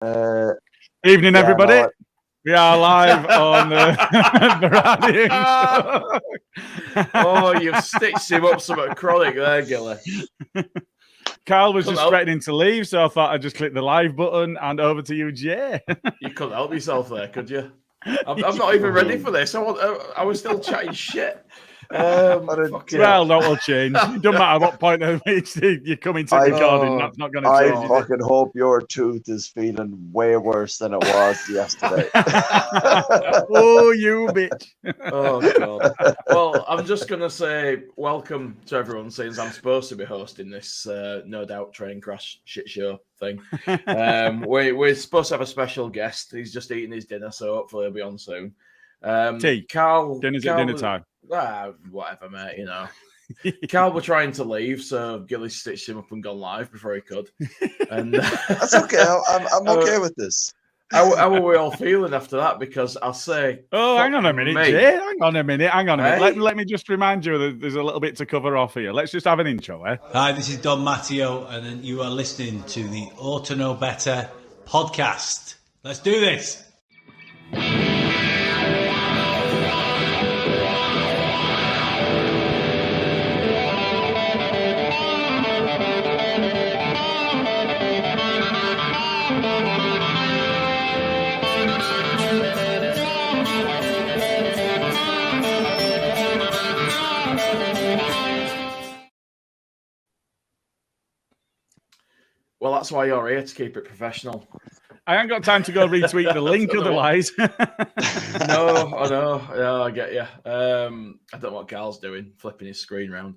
Evening, everybody. No, we are live on the Oh, you've stitched him up something chronic there, Gilly. Carl was just threatening to leave, so I thought I'd just click the live button and over to you, Jay. You couldn't help yourself there, could you? I'm not even ready for this. I was still chatting shit. Well, that will change. It doesn't matter what point of which you come into recording. That's not going to change. I fucking hope your tooth is feeling way worse than it was yesterday. Oh, you bitch. Oh, God. Well, I'm just going to say welcome to everyone, since I'm supposed to be hosting this no doubt train crash shit show thing. We're supposed to have a special guest. He's just eating his dinner, so hopefully he'll be on soon. Carl, dinner's at dinner time. Whatever, mate, you know. Carl were trying to leave, so Gilly stitched him up and gone live before he could. And that's okay. I'm okay with this. How were we all feeling after that? Because I'll say... Oh, hang on a minute, Jay. Hang on a minute. Let me just remind you that there's a little bit to cover off here. Let's just have an intro, eh? Hi, this is Don Matteo, and you are listening to the Orta Know Better podcast. Let's do this. Well, that's why you're here, to keep it professional. I ain't got time to go retweet the link otherwise. No, I know. Yeah, I get you. I don't know what Carl's doing, flipping his screen round.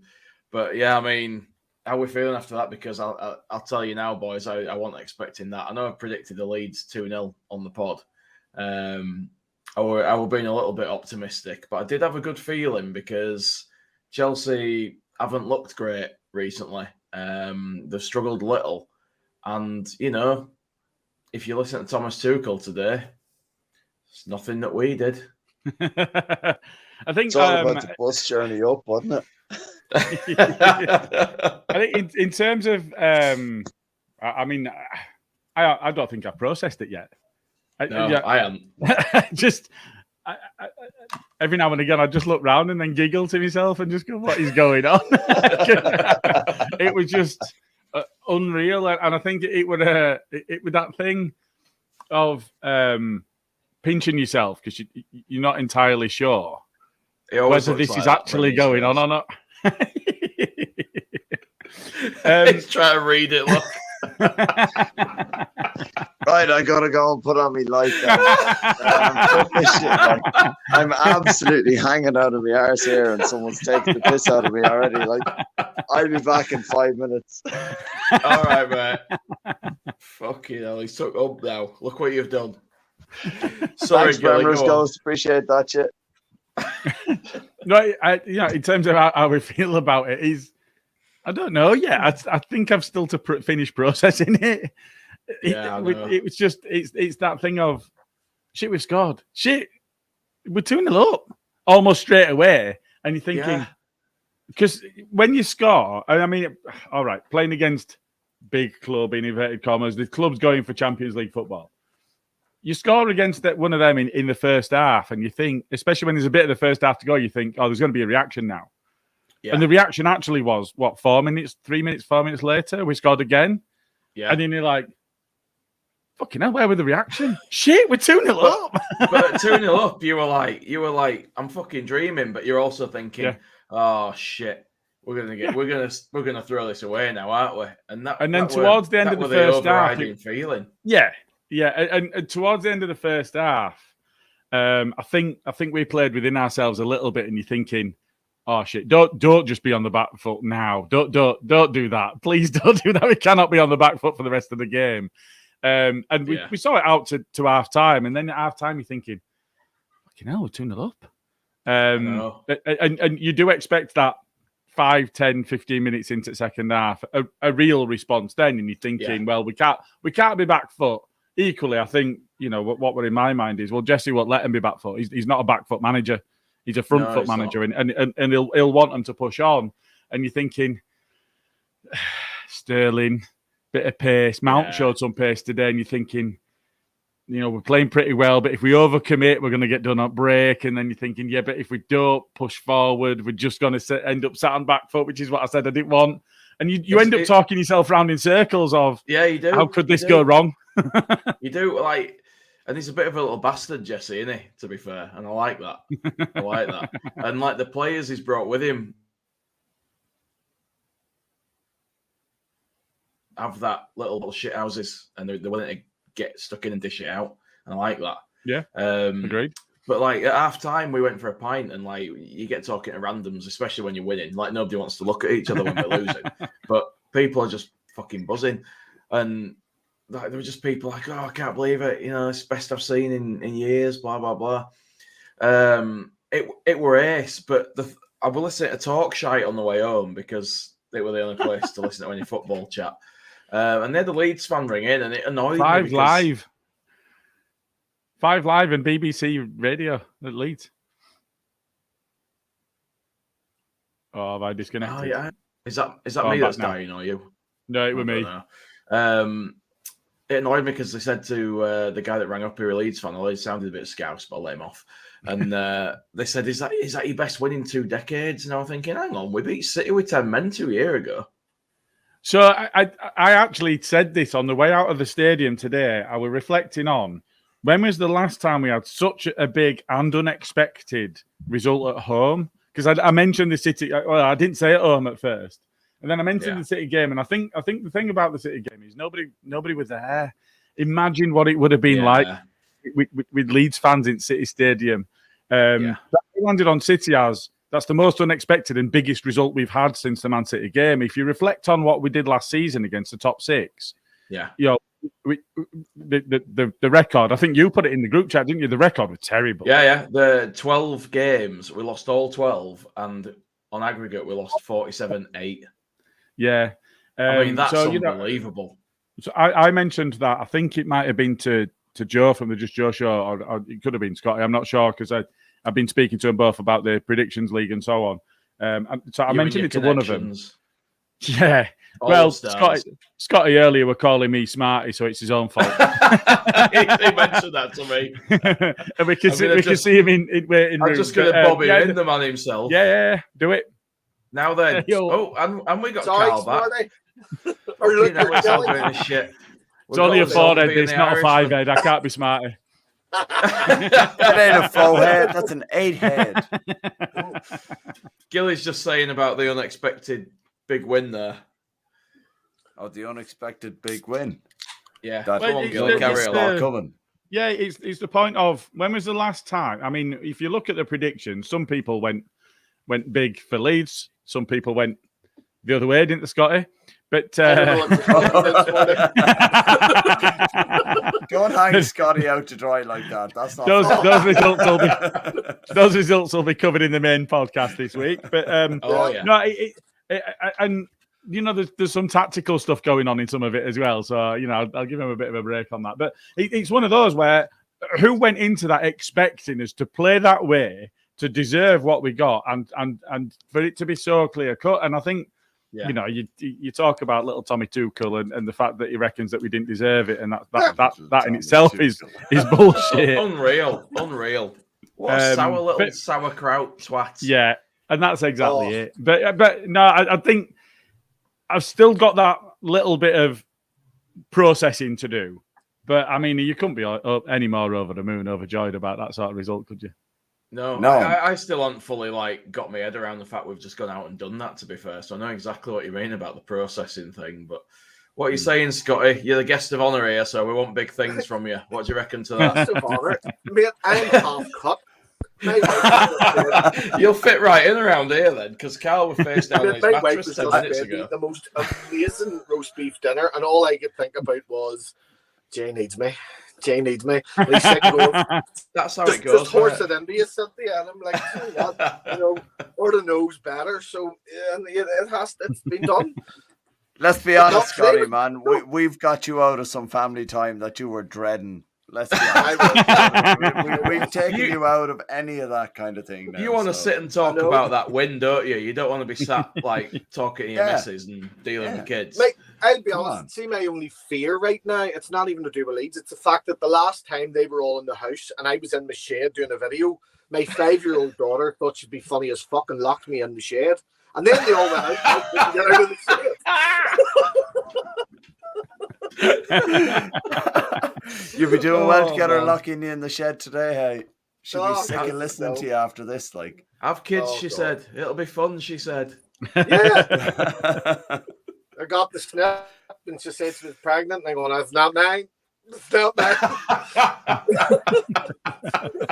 But yeah, I mean, how are we feeling after that? Because I'll tell you now, boys, I wasn't expecting that. I know I predicted the Leeds 2-0 on the pod. I were being a little bit optimistic, but I did have a good feeling because Chelsea haven't looked great recently. They've struggled a little. And, you know, if you listen to Thomas Tuchel today, it's nothing that we did. I think it's all about the bus journey up, wasn't it? I think in terms of, I mean, I don't think I've processed it yet. I haven't. Every now and again, I just look round and then giggle to myself and just go, "What is going on?" It was just unreal, and I think it would that thing of pinching yourself because you're not entirely sure whether this is actually going on or not. He's trying to read it. Look. Right, I gotta go and put on me light. I'm absolutely hanging out of my arse here, and someone's taking the piss out of me already. Like, I'll be back in 5 minutes. All right, mate. Fucking hell, he's took up now. Look what you've done. Sorry, Gilly, Ghost. Appreciate that shit. No, in terms of how we feel about it, I don't know yet. I think I've still to finish processing it. It was just it's that thing of shit. We've scored. Shit, we're 2-0 up almost straight away, and you're thinking because when you score, I mean, all right, playing against big club in inverted commas, the club's going for Champions League football. You score against one of them in the first half, and you think, especially when there's a bit of the first half to go, you think, oh, there's going to be a reaction now. Yeah. And the reaction actually was, 4 minutes later, we scored again. Yeah. And then you're like, fucking hell, where were the reaction? Shit, we're 2-0 up. But at 2-0 up, you were like, I'm fucking dreaming, but you're also thinking, oh shit, we're gonna throw this away now, aren't we? And then towards the end of the first half, feeling. Yeah. And towards the end of the first half, I think we played within ourselves a little bit, and you're thinking, oh shit! Don't just be on the back foot now. Don't do that. Please don't do that. We cannot be on the back foot for the rest of the game. And we saw it out to half time, and then at half time you're thinking, fucking hell, we're 2-0 up. And you do expect that 5, 10, 15 minutes into the second half, a real response then, and you're thinking, well, we can't be back foot. Equally, I think, you know, what were in my mind is, well, Jesse won't let him be back foot. He's not a back foot manager. He's a front foot manager, and he'll want them to push on. And you're thinking, Sterling, bit of pace. Mount showed some pace today, and you're thinking, we're playing pretty well, but if we overcommit, we're going to get done on break. And then you're thinking, yeah, but if we don't push forward, we're just going to end up sat on back foot, which is what I said I didn't want. And you end up talking yourself around in circles of, you do. How could this go wrong? You do, and he's a bit of a little bastard, Jesse, isn't he? To be fair, and I like that. And like the players he's brought with him have that little shit houses, and they're willing to get stuck in and dish it out, and I like that. Yeah, agreed. But like at half time, we went for a pint, and like you get talking to randoms, especially when you're winning. Like nobody wants to look at each other when we're losing, but people are just fucking buzzing, and like there were just people like, "Oh, I can't believe it! It's the best I've seen in years." Blah blah blah. It were ace, but I was listening to talk shite on the way home because it were the only place to listen to any football chat. And they had the Leeds fan ring in, and it annoyed me. Five Live and BBC Radio at Leeds. Oh, have I disconnected? Oh, yeah. Is that me that's dying, or you? No, it was me. It annoyed me because they said to the guy that rang up, who a Leeds fan, although he sounded a bit scouse, but I'll let him off. And they said, is that your best win in 2 decades? And I was thinking, hang on, we beat City with 10 men 2 years ago. So I actually said this on the way out of the stadium today. I was reflecting on, when was the last time we had such a big and unexpected result at home? Because I mentioned the City. Well, I didn't say at home at first, and then I mentioned the City game. And I think the thing about the City game is nobody was there. Imagine what it would have been like with Leeds fans in City Stadium. That we landed on City as. That's the most unexpected and biggest result we've had since the Man City game. If you reflect on what we did last season against the top 6, the record, I think you put it in the group chat, didn't you? The record was terrible. Yeah. The 12 games, we lost all 12, and on aggregate, we lost 47-8. Yeah. I mean, that's unbelievable. So I mentioned that. I think it might have been to Joe from the Just Joe show, or it could have been Scotty. I'm not sure, because I've been speaking to them both about the predictions league and so on. So I mentioned it to one of them. Yeah. Well, Scotty earlier were calling me smarty, so it's his own fault. he mentioned that to me. And we can see him in waiting room. I'm just going to bob him in, the man himself. Yeah, do it. Now then. And we got Carl back. Shit. It's only a 4-head, it's not a 5-head. I can't be smarty. That ain't a 4-head, that's an 8-head. Gilly's just saying about the unexpected big win there. Oh, the unexpected big win. Yeah. Carry a lot coming. Yeah, it's the point of, when was the last time? I mean, if you look at the predictions, some people went big for Leeds, some people went the other way, didn't they, Scotty? But don't hang Scotty out to dry like that. That's not those results will be covered in the main podcast this week. But there's some tactical stuff going on in some of it as well. So I'll give him a bit of a break on that. But it's one of those where who went into that expecting us to play that way, to deserve what we got, and for it to be so clear cut. And I think. Yeah. You talk about little Tommy Tuchel and the fact that he reckons that we didn't deserve it, and that in itself is bullshit. Unreal. What a sauerkraut twat. Yeah, and that's exactly it. But no, I think I've still got that little bit of processing to do. But I mean, you couldn't be any more over the moon, overjoyed about that sort of result, could you? No. I still haven't fully got my head around the fact we've just gone out and done that, to be fair. So I know exactly what you mean about the processing thing. But what are you saying, Scotty? You're the guest of honour here, so we want big things from you. What do you reckon to that? Guest of honour? Mate, I'm half cut. You'll fit right in around here then, because Carl was face down on his mattress 10 minutes ago. The most amazing roast beef dinner, and all I could think about was, Jay needs me. That's how it goes. Just horse it into you, Cynthia, and I'm like, Orta knows better, so it's been done. Let's be honest, Scotty, man. We've got you out of some family time that you were dreading Let's be honest. We've taken you out of any of that kind of thing now. You want to sit and talk about that win, don't you? You don't want to be sat like talking to your missus and dealing with kids. Mate, I'll be honest. See, my only fear right now, it's not even to do with Leeds. It's the fact that the last time they were all in the house and I was in the shed doing a video, my 5-year-old daughter thought she'd be funny as fuck and locked me in the shed. And then they all went out and couldn't get out of the shed. You'll be doing well to get her locking you in the shed today, hey. She'll be sick of listening to you after this, like. Have kids, she said. It'll be fun, she said. Yeah. I got the snap and she said she was pregnant and I'm going, it's not mine. It's not mine.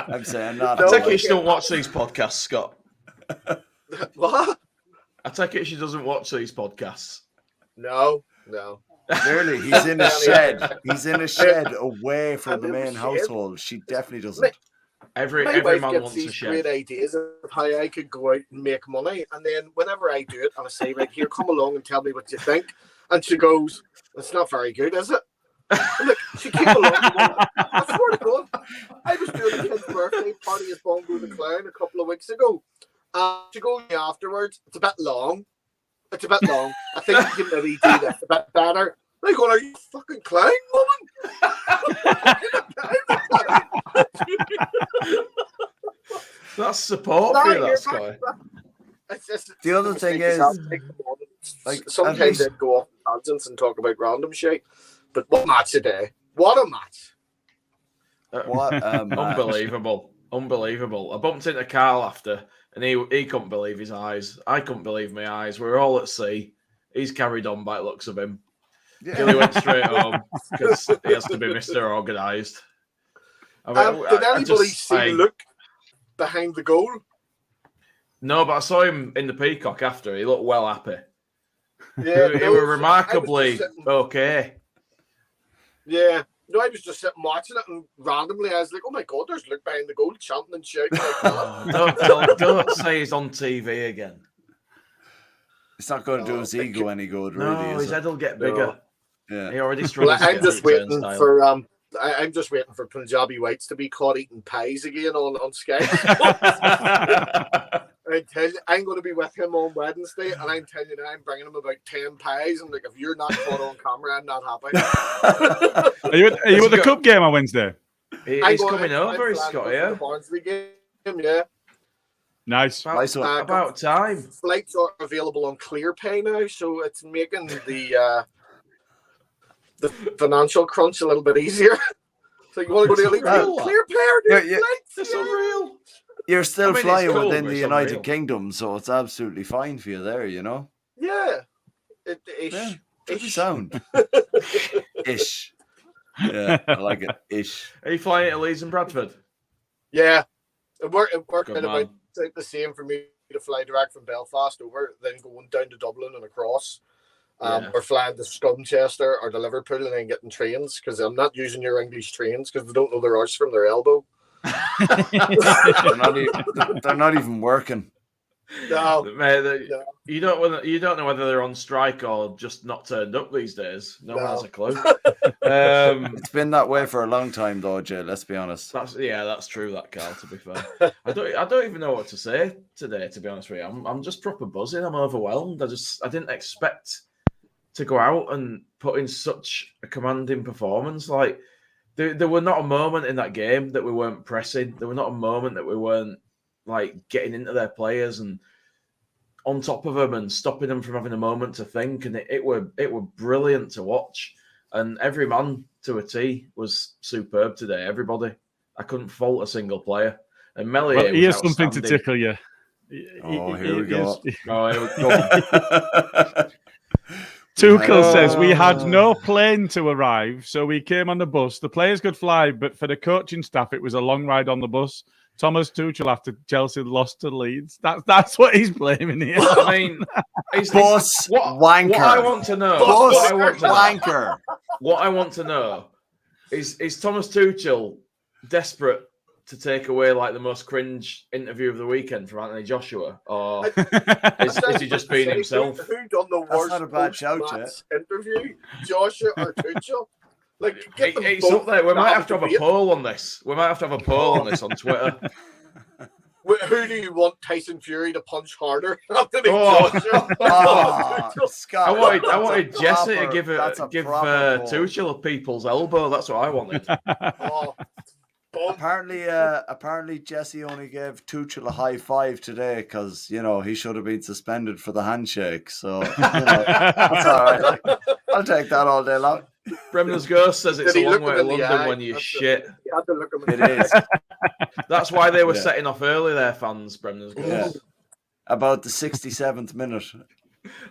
I'm saying not. I take it she don't watch these podcasts, Scott. What? I take it she doesn't watch these podcasts. No. Clearly, he's in a shed. He's in a shed away from the main household. She definitely doesn't. Every wife man gets wants these a shed. great ideas of how I could go out and make money, and then whenever I do it, I say, "Right, here, come along and tell me what you think." And she goes, "It's not very good, is it?" And look, she came along. I swear to God, I was doing a kid's birthday party at Bongo the Clown a couple of weeks ago. She goes to me afterwards. It's a bit long. I think you can maybe do this a bit better. Like, are you fucking clown, woman? That's support for you, that guy. The other thing is, like, sometimes they go off tangents and talk about random shit. But what match today? What a match! Unbelievable. I bumped into Carl after, and he couldn't believe his eyes. I couldn't believe my eyes. We were all at sea. He's carried on by the looks of him. Yeah. Gilly went straight home because he has to be Mr. Organised. Did anybody see Luke behind the goal? No, but I saw him in the Peacock after. He looked well happy. Yeah, he was remarkably okay. Yeah. No, I was just sitting watching it, and randomly I was like, "Oh my God, there's Luke behind the goal, chanting and shouting like that." Don't say he's on TV again. It's not going to do his ego any good, really. No, his head will get bigger. No. Yeah, he already struggles. I'm just waiting for I'm just waiting for Punjabi whites to be caught eating pies again on Sky. I'm going to be with him on Wednesday, and I'm telling you now, I'm bringing him about 10 pies. I'm like, if you're not caught on camera, I'm not happy. Are you at the cup game on Wednesday? He's coming over. He's got here. The Barnsley game, yeah. Nice. About time. Flights are available on ClearPay now, so it's making the financial crunch a little bit easier. So you want to go to ClearPay? It's unreal. You're still flying within the United Kingdom, so it's absolutely fine for you there, you know? Yeah. Ish. Sound. Ish. Yeah, I like it. Ish. Are you flying to Leeds and Bradford? Yeah. It worked about the same for me to fly direct from Belfast over, then going down to Dublin and across. Or flying to Scunchester or to Liverpool and then getting trains, because I'm not using your English trains because they don't know their arse from their elbow. They're not even working. No, mate, you don't know whether they're on strike or just not turned up these days. No one has a clue. It's been that way for a long time, though, Jay. Let's be honest. That's true. That, Carl. To be fair, I don't even know what to say today. To be honest with you, I'm just proper buzzing. I'm overwhelmed. I didn't expect to go out and put in such a commanding performance. Like there were not a moment in that game that we weren't pressing. There were not a moment that we weren't like getting into their players and on top of them and stopping them from having a moment to think. And it were brilliant to watch. And every man to a T was superb today. Everybody, I couldn't fault a single player. And Melly, well, here's something to tickle you. Here we go. Tuchel says we had no plane to arrive, so we came on the bus. The players could fly, but for the coaching staff, it was a long ride on the bus. Thomas Tuchel after Chelsea lost to Leeds. That's what he's blaming here. I mean, boss wanker. What I want to know. What I want to know is Thomas Tuchel desperate to take away like the most cringe interview of the weekend from Anthony Joshua, or is he just being himself? Who done the worst not a bad shout, interview, Joshua or Tuchel? Like, it's up there. We might have to have a poll on this. We might have to have a poll on this on Twitter. Who do you want Tyson Fury to punch harder? Scott, I wanted Jesse to give Tuchel a people's elbow. That's what I wanted. Apparently, Jesse only gave Tuchel a high five today because he should have been suspended for the handshake. So that's all right. I'll take that all day long. Bremner's Ghost says it's a long way to London when you shit. It is. That's why they were setting off early, their fans. Bremner's Ghost. Yeah. About the 67th minute.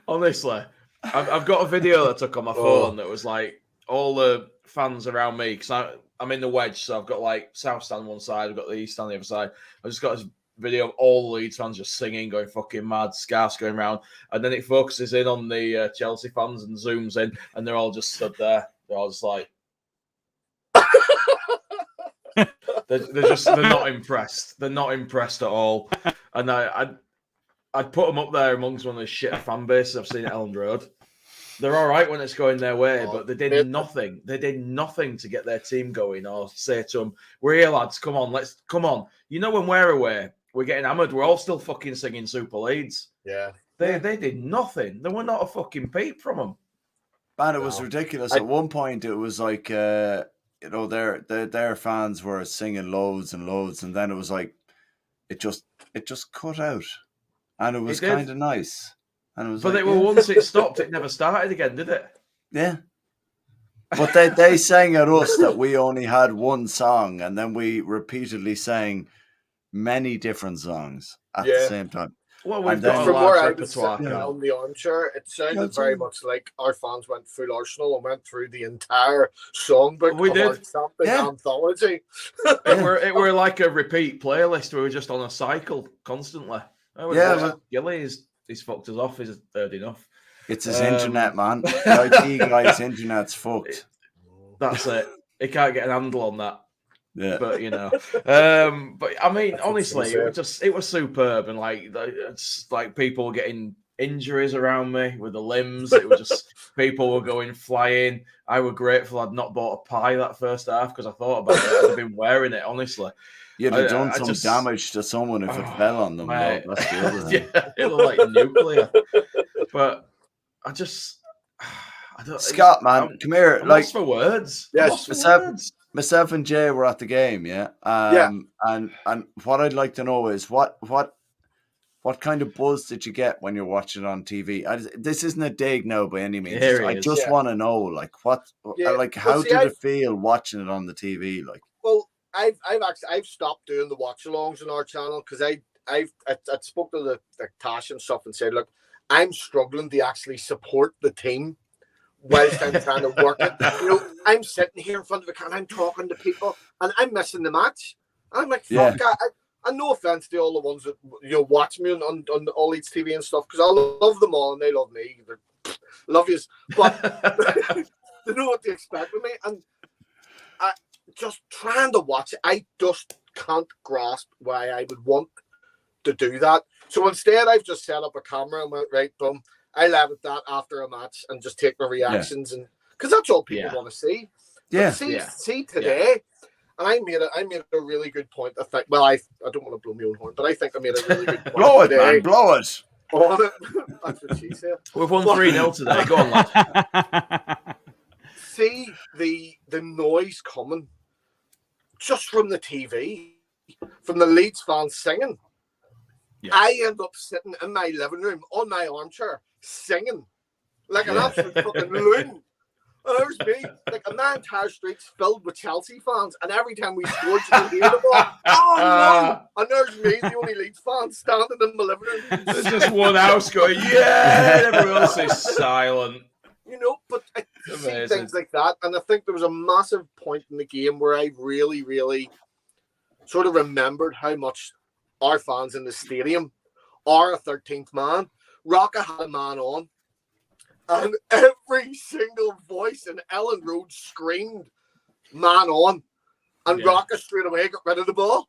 Honestly, I've got a video that I took on my phone that was like all the fans around me because I'm in the wedge, so I've got like South Stand one side, I've got the East Stand the other side. I've just got this video of all the Leeds fans just singing, going fucking mad, scarves going around, and then it focuses in on the Chelsea fans and zooms in, and they're all just stood there. They're all just like, they're not impressed. They're not impressed at all. And I'd put them up there amongst one of the shit fan bases I've seen at Elland Road. They're all right when it's going their way, but they did nothing. They did nothing to get their team going or say to them, "We're here, lads. Come on, come on." When we're away, we're getting hammered. We're all still fucking singing Super Leeds. Yeah, they did nothing. There were not a fucking peep from them. Man, it was ridiculous. At one point, it was like their fans were singing loads and loads, and then it was like it just cut out, and it was kind of nice. But once it stopped, it never started again, did it? Yeah. But they sang at us that we only had one song, and then we repeatedly sang many different songs at the same time. Well, we've got from where I was sitting on the armchair, it sounded very much like our fans went full Arsenal and went through the entire songbook of our champion anthology. It were like a repeat playlist. We were just on a cycle constantly. Gilly he's fucked us off. He's heard enough. It's his internet, man. The IT guy's internet's fucked. That's it. He can't get an handle on that. Yeah, but but I mean, honestly, it was superb, and it's like people getting injuries around me with the limbs. It was just people were going flying. I was grateful I'd not bought a pie that first half because I thought about it. I'd have been wearing it, honestly. You'd have done some damage to someone if it fell on them. That's the other thing. It looked like nuclear. But I don't. Scott, man, come here. I'm lost for words. Yes, myself and Jay were at the game. And what I'd like to know is what kind of buzz did you get when you're watching it on TV? This isn't a dig now by any means. I just want to know, how did it feel watching it on the TV? Well, I've stopped doing the watch-alongs on our channel because I spoke to the Tash and stuff and said, look, I'm struggling to actually support the team whilst I'm trying to work it. I'm sitting here in front of the camera, I'm talking to people, and I'm missing the match. I'm like, fuck, and no offense to all the ones that watch me on All Leeds TV and stuff, because I love them all and they love me. Love yous, but they know what to expect with me, and just trying to watch it, I just can't grasp why I would want to do that. So instead, I've just set up a camera and went, right, boom, I'll edit that after a match and just take the reactions, and because that's all people want to see. Yeah. See today, and I made a really good point. I think. Well, I don't want to blow my own horn, but I think I made a really good point. Blow it, man, blow it. On it. That's what she said. We've won 3-0 today. Go on, lad. See the noise coming just from the TV, from the Leeds fans singing. Yeah. I end up sitting in my living room on my armchair singing like an absolute fucking loon. And there's me, like my entire street's filled with Chelsea fans, and every time we scored, you can hear the ball. Oh no! And there's me, the only Leeds fan, standing in my living room. There's just one house going, yeah, and everyone else is silent. But I see things like that, and I think there was a massive point in the game where I really, really sort of remembered how much our fans in the stadium are a 13th man. Rocca had a man on, and every single voice in Elland Road screamed man on, and Rocca straight away got rid of the ball.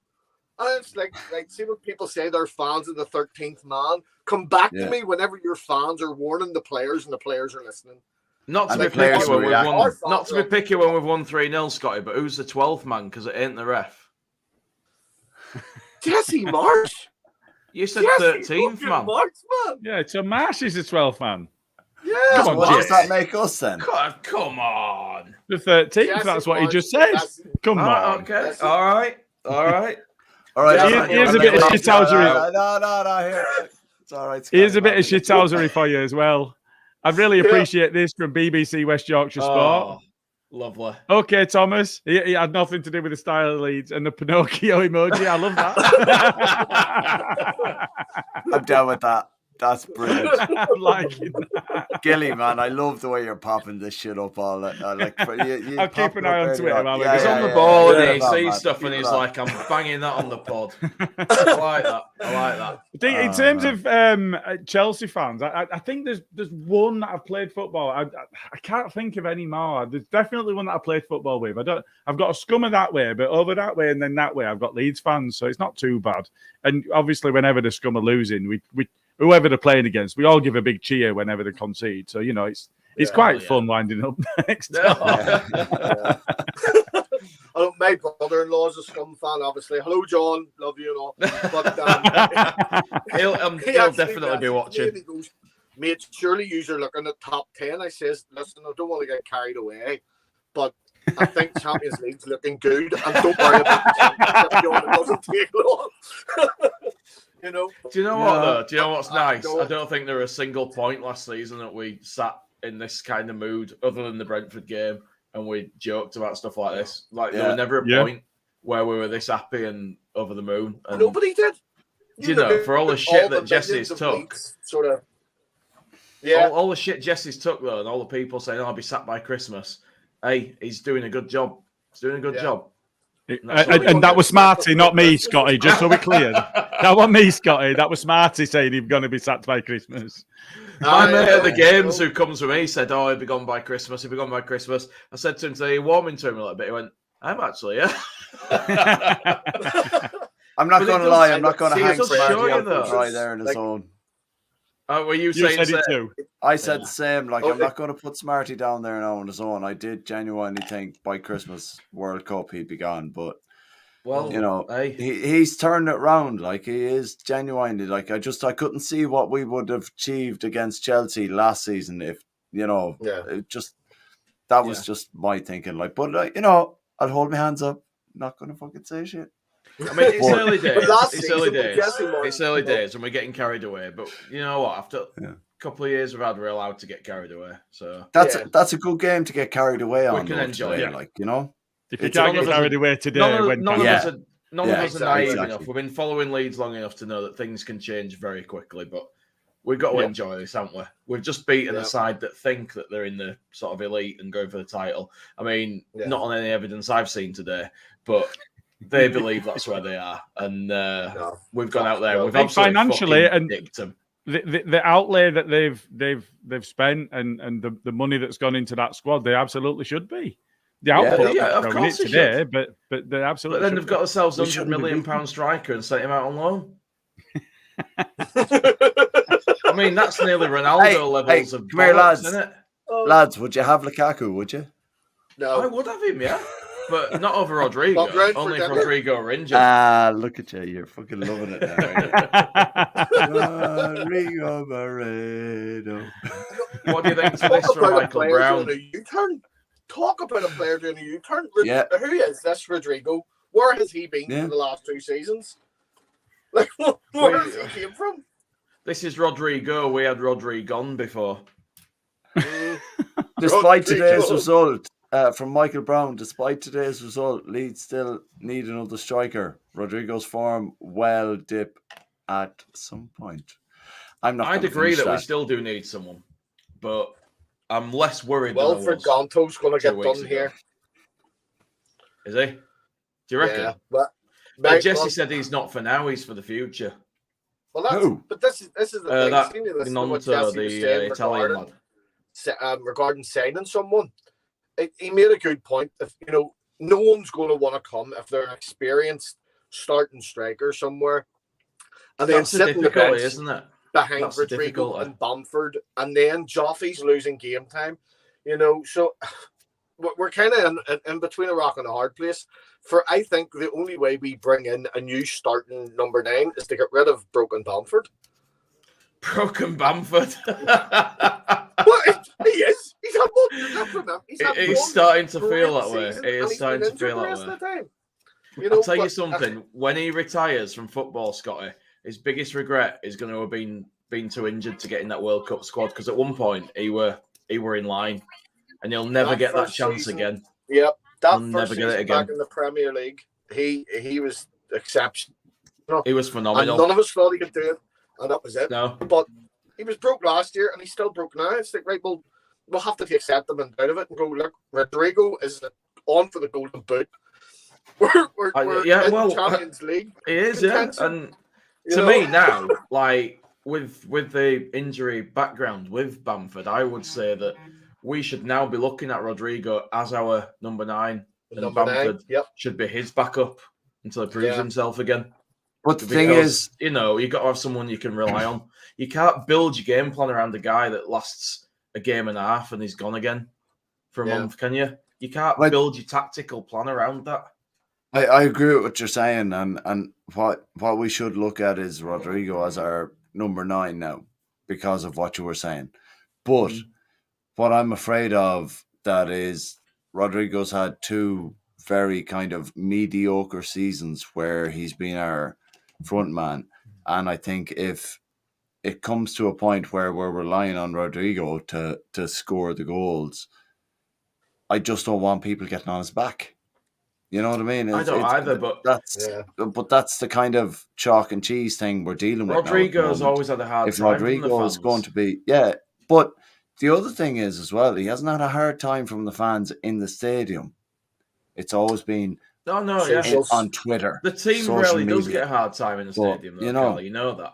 And it's like see when people say they're fans of the 13th man, come back to me whenever your fans are warning the players and the players are listening. Not to be picky when we've won. Not to be picky when we've won 3-0, Scotty. But who's the 12th man? Because it ain't the ref. Jesse Marsch. You said 13th man. Marsch, man. Yeah, so Marsch is the 12th man. Yeah. Come on, what does that make us then? Come on. The 13th. That's what he just said. Come on. Okay. All right. Here's a bit of shithousery. No. Here. It's all right. Here's a bit of shithousery for you as well. I really appreciate this from BBC West Yorkshire Sport. Lovely. Okay, Thomas. He had nothing to do with the style of Leeds and the Pinocchio emoji. I love that. I'm down with that. That's brilliant. I'm liking that. Gilly, man, I love the way you're popping this shit up all that. I'll keep an eye on Twitter. He's on the ball and he sees stuff and he's like, I'm banging that on the pod. I like that. I think in terms of Chelsea fans, I think there's one that I've played football. I can't think of any more. There's definitely one that I played football with. I've got a scummer that way, but over that way and then that way, I've got Leeds fans, so it's not too bad. And obviously, whenever the scum are losing, we whoever they're playing against, we all give a big cheer whenever they concede. So, you know, it's quite fun winding up next time. My brother-in-law is a Scum fan, obviously. Hello, John. Love you and all. But he'll definitely be watching. He goes, mate, surely you're looking at top 10. I says, listen, I don't want to get carried away, but I think Champions League's looking good. And don't worry about the championship, John. It doesn't take long. You know? Do you know what, though? Do you know what's nice? I don't think there was a single point last season that we sat in this kind of mood, other than the Brentford game, and we joked about stuff like this. Like, there was never a point where we were this happy and over the moon. And, nobody did. You know, for all the shit that Jesse's took. Sort of. All the shit Jesse's took, though, and all the people saying, I'll be sat by Christmas. Hey, he's doing a good job. He's doing a good job. And that was Smarty, not me, Scotty, just so we're clear. That wasn't me, Scotty. That was Smarty saying he's going to be sat by Christmas. My mate at the games who comes with me said, he'll be gone by Christmas. He'll be gone by Christmas. I said to him today, warming to him a little bit. He went, I'm actually, yeah. I'm not going to lie. I'm not going to hang Smarty out right there in his own. Were you saying it too? I said the same. Like, I'm not going to put Smarty down there now on his own. I did genuinely think by Christmas World Cup he'd be gone, but you know, he's turned it around. Like, he is genuinely like, I couldn't see what we would have achieved against Chelsea last season if, you know, that was just my thinking. Like, but you know, I'll hold my hands up. Not going to fucking say shit. I mean, it's early days. It's early days, and we're getting carried away. But you know what? After a couple of years, we're allowed to get carried away. So that's a good game to get carried away on. We can enjoy it, like, you know. If you can't get carried away today, none of us are naive enough. We've been following Leeds long enough to know that things can change very quickly. But we've got to enjoy this, haven't we? We've just beaten a side that think that they're in the sort of elite and going for the title. I mean, not on any evidence I've seen today, but they believe that's where they are, and we've gone out there. We've absolutely financially and dicked them. The outlay that they've spent and the money that's gone into that squad, they absolutely should be. The output, of course, it today, but they absolutely. But then they've got themselves £100 million striker and sent him out on loan. I mean, that's nearly Ronaldo levels of. Come here, lads. Isn't it? Lads, would you have Lukaku? Would you? No, I would have him, but not over Rodrigo. Only if Rodrigo were injured. Look at you. You're fucking loving it now. Rodrigo Moreno. What do you think to this from Michael Brown? Talk about a player doing a U-turn. Who is this Rodrigo? Where has he been for the last 2 seasons? Like, where has he came from? This is Rodrigo. We had Rodrigo before. Despite today's result, from Michael Brown, despite today's result, Leeds still need another striker. Rodrigo's form will dip at some point. I'd agree that we still do need someone, but I'm less worried. Wilfred Gonto's going to get done here. Is he? Do you reckon? Yeah, but Jesse said he's not for now. He's for the future. Well, this is the thing. This is what Jesse was saying Italian lad. Regarding signing someone. He made a good point. If you know, no one's going to want to come if they're an experienced starting striker somewhere, and then sitting the bench, isn't it? Behind Rodrigo and Bamford, and then Joffrey's losing game time. You know, so we're kind of in between a rock and a hard place. I think the only way we bring in a new starting number 9 is to get rid of Broken Bamford. Broken Bamford. What? He is. He's had one from him. He's starting to feel that way. He is starting to feel that way. You know, I'll tell you something. When he retires from football, Scotty, his biggest regret is going to have been too injured to get in that World Cup squad, because at one point he were in line, and he'll never get that chance again. Yep, that He'll first never get it season again. back in the Premier League, he was exceptional. He was phenomenal. And none of us thought he could do it, and that was it. No, but he was broke last year, and he's still broke now. It's like, right, we'll have to accept him and out of it and go, look, Rodrigo is on for the Golden Boot. We're in the Champions League. He is, yeah. And to me now, like with the injury background with Bamford, I would say that we should now be looking at Rodrigo as our number 9, and Bamford should be his backup until he proves himself again. But the thing is, you got to have someone you can rely on. You can't build your game plan around a guy that lasts a game and a half and he's gone again for a month, can you? You can't build your tactical plan around that. I agree with what you're saying, and what we should look at is Rodrigo as our number 9 now, because of what you were saying. But what I'm afraid of that is Rodrigo's had 2 very kind of mediocre seasons where he's been our front man, and I think if it comes to a point where we're relying on Rodrigo to score the goals, I just don't want people getting on his back. You know what I mean? I don't either, but that's the kind of chalk and cheese thing we're dealing with. Rodrigo's always had a hard time. If Rodrigo is going to be, but the other thing is as well, he hasn't had a hard time from the fans in the stadium. It's always been on Twitter. The team really does get a hard time in the stadium, though, Carl, you know that.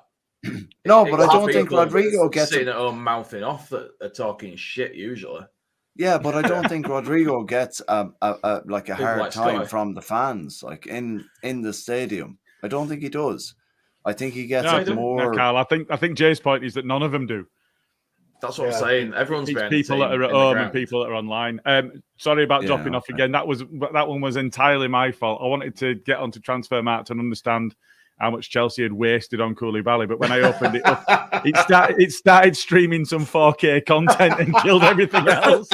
No, but I don't think Rodrigo gets sitting at home mouthing off that are talking shit usually. Yeah, but I don't think Rodrigo gets a hard time from the fans, like in the stadium. I don't think he does. I think he gets more. Carl, I think Jay's point is that none of them do. That's what I'm saying. Everyone's people that are at home and people that are online. Sorry about dropping off again. That one was entirely my fault. I wanted to get onto Transfermarkt and understand how much Chelsea had wasted on Koulibaly, but when I opened it up, it started streaming some 4K content and killed everything else.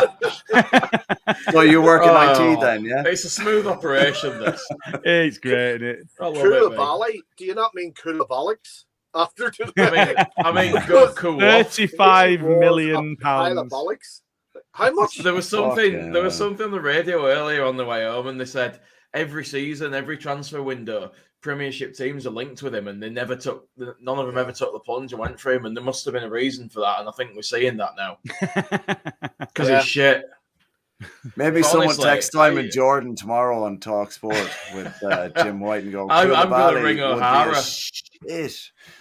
So you work in IT then, yeah? It's a smooth operation, this. It's great, isn't it? Koulibaly? Do you not mean Koulibaly's? After I mean, good cool. £35 million. How much? There was something. There was something on the radio earlier on the way home, and they said every season, every transfer window, Premiership teams are linked with him, and none of them ever took the plunge and went for him, and there must have been a reason for that, and I think we're seeing that now because he's shit. Maybe someone text Simon Jordan tomorrow on Talk Sport with Jim White and go, I'm going to ring O'Hara.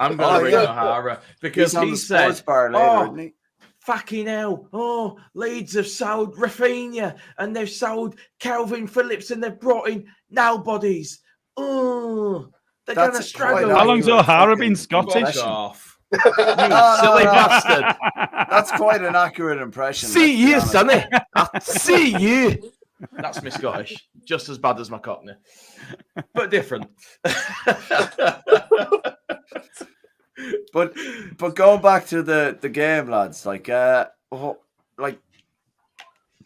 I'm going to ring O'Hara because he said, later, isn't he? Fucking hell. Leeds have sold Rafinha and they've sold Calvin Phillips and they've brought in nobodies. They're going to struggle. How long's O'Hara been Scottish? Off. You silly bastard. That's quite an accurate impression. See you, Sonny. I see you. That's my Scottish. Just as bad as my Cockney. But different. But going back to the game, lads,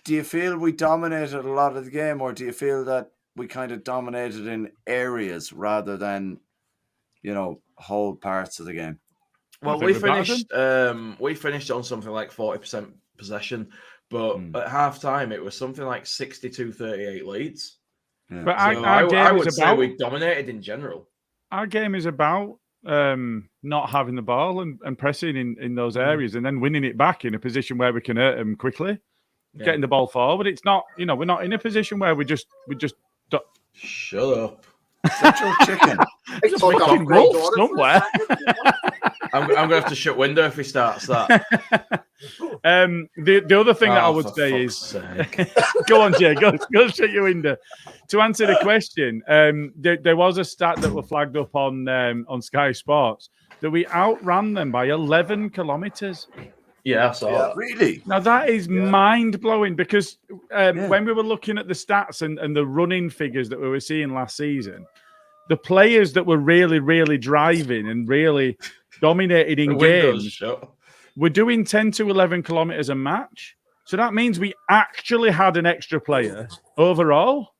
do you feel we dominated a lot of the game, or do you feel that we kind of dominated in areas rather than, whole parts of the game? Well, we finished on something like 40% possession, but at half time it was something like 62-38 Leeds. Yeah. But I would say we dominated in general. Our game is about not having the ball and pressing in those areas and then winning it back in a position where we can hurt them quickly, getting the ball forward. It's not, we're not in a position where we just shut up. Central chicken. It's fucking wolf somewhere. I'm going to have to shut window if he starts that. The other thing that I would say is, go on, Jay, go shut your window. To answer the question, there was a stat that was flagged up on Sky Sports that we outran them by 11 kilometres. Yeah, I saw that. Really? Now that is mind blowing because when we were looking at the stats and the running figures that we were seeing last season, the players that were really, really driving and really dominated in games were doing 10 to 11 kilometers a match. So that means we actually had an extra player overall.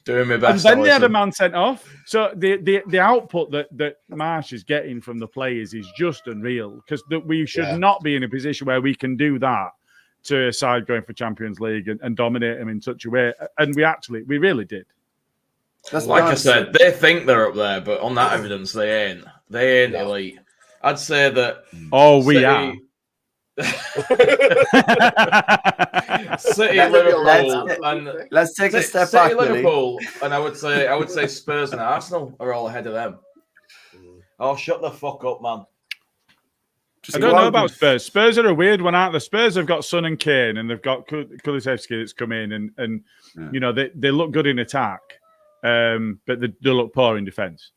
Doing my best. And then they had a man sent off. So the output that Marsch is getting from the players is just unreal because we should not be in a position where we can do that to a side going for Champions League and dominate them in such a way. And we really did. That's like I said, they think they're up there, but on that evidence, they ain't. They ain't elite. I'd say that. Oh, we are. City, Liverpool, let's take a step back. Liverpool, and I would say Spurs and Arsenal are all ahead of them. Oh, shut the fuck up, man! I don't know about Spurs. Spurs are a weird one, aren't they? Spurs have got Son and Kane, and they've got Kulusevski that's come in, and you know they look good in attack, but they look poor in defence.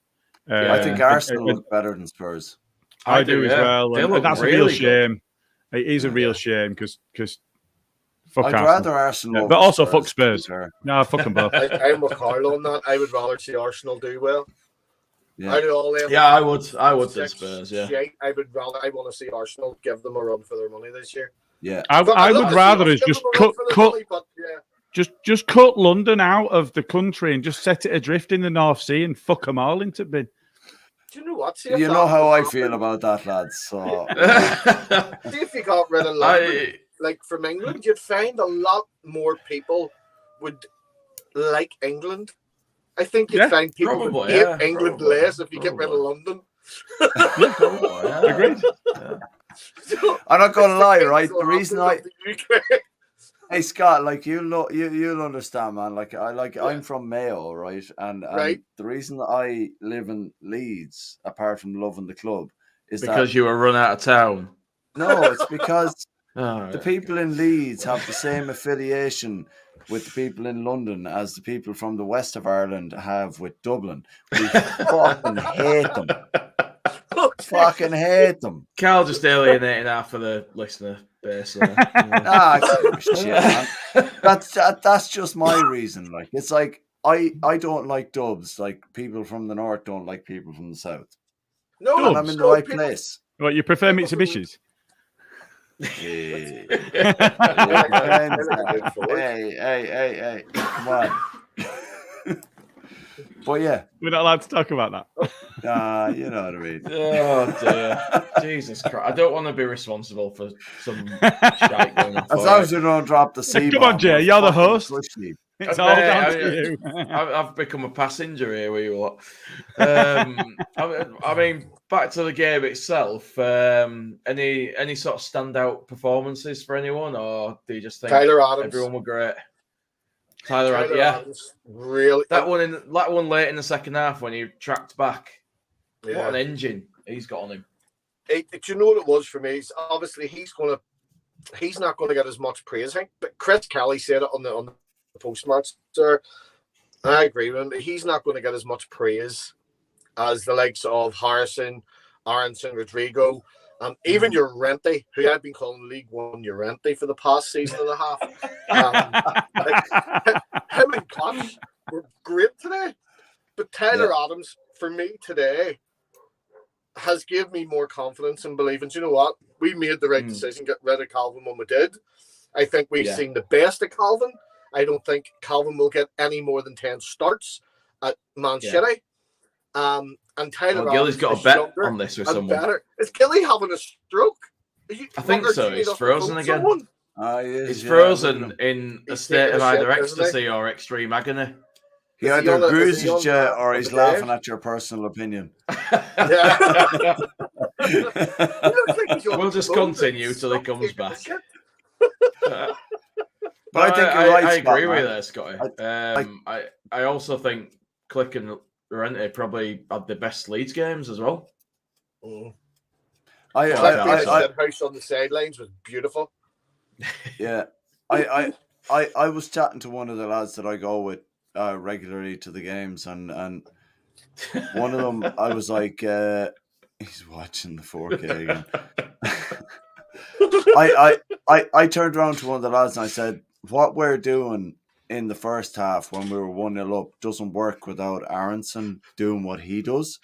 I think Arsenal look better than Spurs. I do as well, and that's really a real shame. It is a real shame because fuck I'd Arsenal. rather Arsenal, but also fuck Spurs. No, fuck them both. I'm with Carlo on that. I would rather see Arsenal do well. Yeah, I would do Spurs. Yeah, I want to see Arsenal give them a run for their money this year. Yeah, I would rather us just cut London out of the country and just set it adrift in the North Sea and fuck them all into bin. Do you know what? You know how I feel about that, lads. So, see if you got rid of London, like from England, you'd find a lot more people would like England. I think you'd find people would hate England less if you get rid of London. Agreed. So, I'm not gonna lie, right? The reason Hey Scott, like you'll understand, man. I'm from Mayo, right? And the reason I live in Leeds, apart from loving the club, is because you were run out of town. No, it's because the people in Leeds have the same affiliation with the people in London as the people from the west of Ireland have with Dublin. We fucking hate them. Fucking hate them. Carl just alienating half of the listener base. Shit, man. That's just my reason. Like, it's like I don't like dubs. Like, people from the north don't like people from the south. No, and I'm in the right place. What, you prefer Mitsubishis? Hey, come on. But yeah, we're not allowed to talk about that. You know what I mean. Oh dear, Jesus Christ! I don't want to be responsible for some shite going on. As long as you don't drop the C. Come on, Jay, you're the host. It's all down to you. I've become a passenger here with you lot. I mean, back to the game itself. Any sort of standout performances for anyone, or do you just think Tyler Adams, everyone were great? Tyler Adams, really. That one late in the second half when he tracked back. Yeah. What an engine he's got on him. Do you know what it was for me? Obviously, he's not going to get as much praise. I think, but Chris Kelly said it on the post-match, sir. I agree with him. He's not going to get as much praise as the likes of Harrison, Aronson, Rodrigo, even Llorente, who I've been calling League One Llorente for the past season and a half. Him and Clutch were great today. But Tyler Adams, for me today, has given me more confidence and believing, you know what? We made the right decision, get rid of Calvin when we did. I think we've seen the best of Calvin. I don't think Calvin will get any more than 10 starts at Man City. And Tyler Gilly's got a bet on this with someone. Better. Is Gilly having a stroke? I think so. He's frozen again. He's is, frozen in a state of either ecstasy or extreme agony. He either agrees with you or he's laughing at your personal opinion. We'll just continue till he comes back. But I think you're right, I agree with that, Scotty. I also think Click and Llorente probably had the best Leeds games as well. I house on the sidelines was beautiful. Yeah, I was chatting to one of the lads that I go with regularly to the games, and one of them I was like, he's watching the 4K again. I turned around to one of the lads and I said, what we're doing in the first half when we were 1-0 up doesn't work without Aronson doing what he does.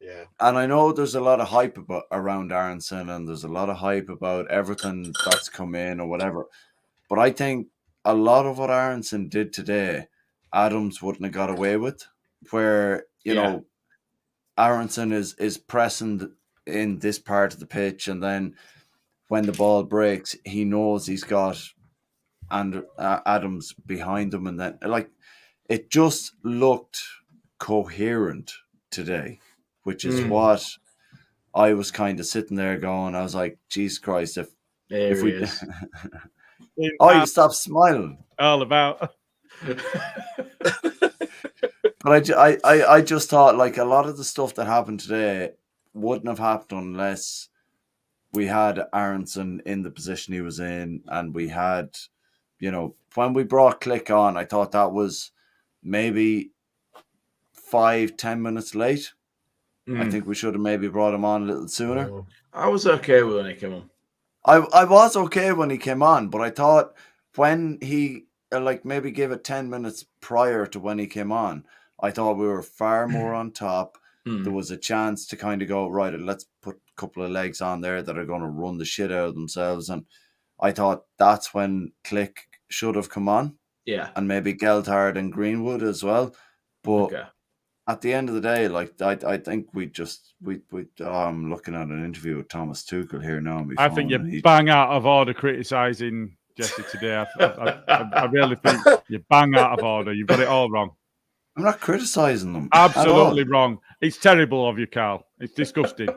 Yeah. And I know there's a lot of hype around Aronson, and there's a lot of hype about everything that's come in or whatever. But I think a lot of what Aronson did today, Adams wouldn't have got away with. Where, you know, Aronson is pressing in this part of the pitch, and then when the ball breaks, he knows he's got Adams behind him, and then like it just looked coherent today, which is what I was kind of sitting there going. I was like, Jesus Christ, if we you stop smiling. All about. But I just thought like a lot of the stuff that happened today wouldn't have happened unless we had Aronson in the position he was in, and we had, you know, when we brought Click on, I thought that was maybe 5-10 minutes late. I think we should have maybe brought him on a little sooner. I was okay with when he came on. I was okay when he came on, but I thought when he like maybe gave it 10 minutes prior to when he came on, I thought we were far more on top. There was a chance to kind of go, right, let's put a couple of legs on there that are going to run the shit out of themselves. And I thought that's when Click should have come on. Yeah. And maybe Geltard and Greenwood as well. But at the end of the day, like I think I'm looking at an interview with Thomas Tuchel here now. I think you bang out of order criticising Jesse today. I really think you bang out of order. You've got it all wrong. I'm not criticising them. Absolutely wrong. It's terrible of you, Carl. It's disgusting.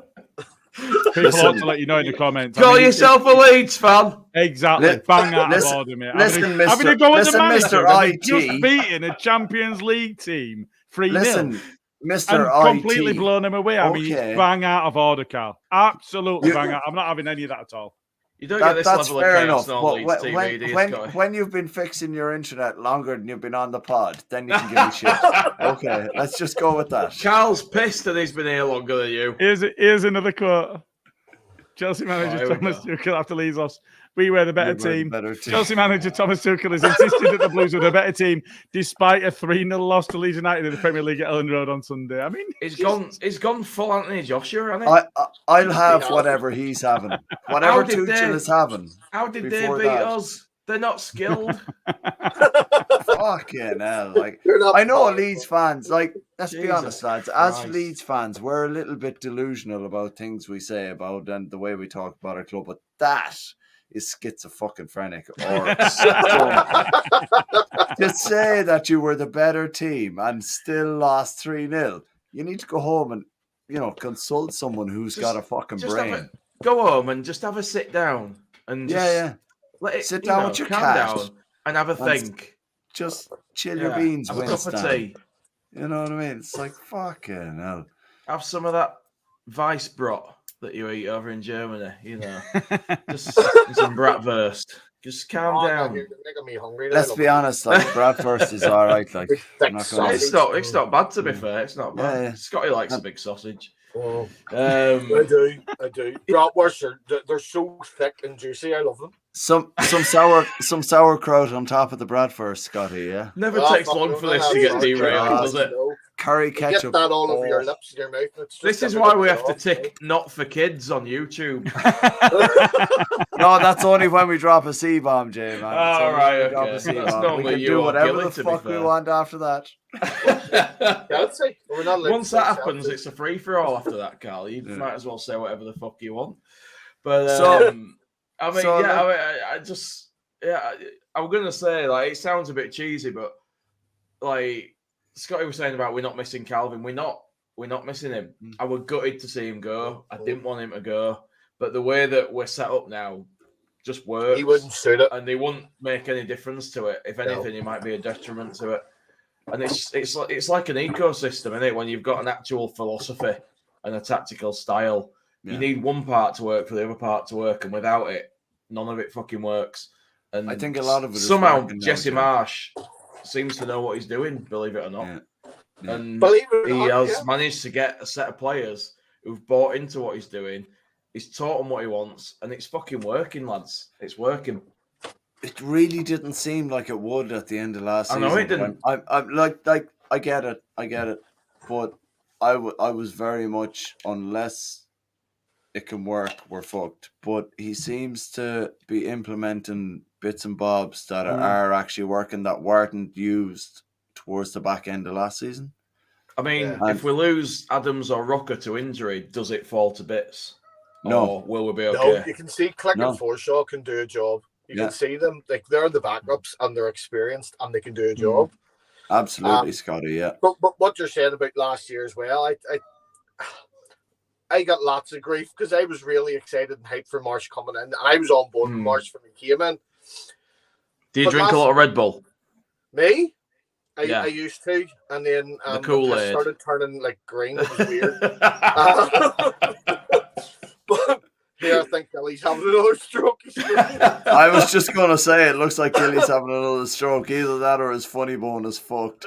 People ought to let you know in the comments. Call yourself a Leeds fan. Exactly. Bang out of order, mate. Having a go at the manager, just beating a Champions League team 3-0. Mr. And completely blown him away. I mean, bang out of order, Carl. Absolutely bang out. I'm not having any of that at all. You don't get this that's level fair of chaos enough. on Leeds TV, when you've been fixing your internet longer than you've been on the pod, then you can give me shit. Okay, let's just go with that. Carl's pissed that he's been here longer than you. Here's another quote. Chelsea manager Thomas Tuchel after Leeds lost. We were the better team. Chelsea manager Thomas Tuchel has insisted that the Blues were the better team despite a 3-0 loss to Leeds United in the Premier League at Ellen Road on Sunday. I mean, he's gone full Anthony Joshua, hasn't he? I'll have whatever he's having. Whatever Tuchel is having. How did they beat us? They're not skilled. Fucking hell. Like, I know Leeds fans, like, let's be honest, lads. As Leeds fans, we're a little bit delusional about things we say about and the way we talk about our club, but that is schizophrenic. Or to say that you were the better team and still lost 3-0, you need to go home and, you know, consult someone who's got a fucking brain. Go home and just have a sit down and let it sit down with your calm cat down and have a think. Just chill your beans, have a cup of tea. You know what I mean? It's like fucking hell. Have some of that Weissbrot that you eat over in Germany, you know. Just some bratwurst. Just calm down. Making me hungry. Let's be honest, like bratwurst is all right. Like it's not bad to be fair. It's not bad. Yeah. Scotty likes a big sausage. Oh, I do. Bratwurst they're so thick and juicy. I love them. Some sauerkraut on top of the bratwurst, Scotty. Yeah. Never takes long for this to get derailed, does it? Curry ketchup. Get that all over your lips and your mouth. This is why we have to tick "not for kids" on YouTube. No, that's only when we drop a C-bomb, Jay, man. All right, okay. We can do whatever the fuck we want after that. Once that happens, it's a free-for-all after that, Carl. You might as well say whatever the fuck you want. But I'm gonna say, like, it sounds a bit cheesy, but like Scotty was saying about we're not missing Calvin. We're not missing him. I was gutted to see him go. I didn't want him to go, but the way that we're set up now just works. He wouldn't suit it, and they wouldn't make any difference to it. If anything, it might be a detriment to it. And it's like an ecosystem, isn't it? When you've got an actual philosophy and a tactical style, you need one part to work for the other part to work, and without it, none of it fucking works. And I think a lot of it somehow Jesse Marsch seems to know what he's doing, believe it or not. And he has managed to get a set of players who've bought into what he's doing He's taught him what he wants, and it's fucking working, lads. It's working. It really didn't seem like it would at the end of last season. I know it didn't. I'm like I get it, but I was very much, unless it can work, we're fucked. But he seems to be implementing bits and bobs that are actually working that weren't used towards the back end of last season. I mean, if we lose Adams or Rocker to injury, does it fall to bits? No. Or will we be okay? No, you can see Click and Forshaw can do a job. You can see them, like they're the backups and they're experienced and they can do a job. Absolutely, Scotty. Yeah. But what you're saying about last year as well, I got lots of grief because I was really excited and hyped for Marsch coming in, and I was on board with Marsch when he came in. Do you drink a lot of Red Bull? Me? I used to, and then the Kool-Aid started turning like green. It was weird. But here, I think Gilly's having another stroke. I was just going to say, it looks like Gilly's having another stroke. Either that or his funny bone is fucked.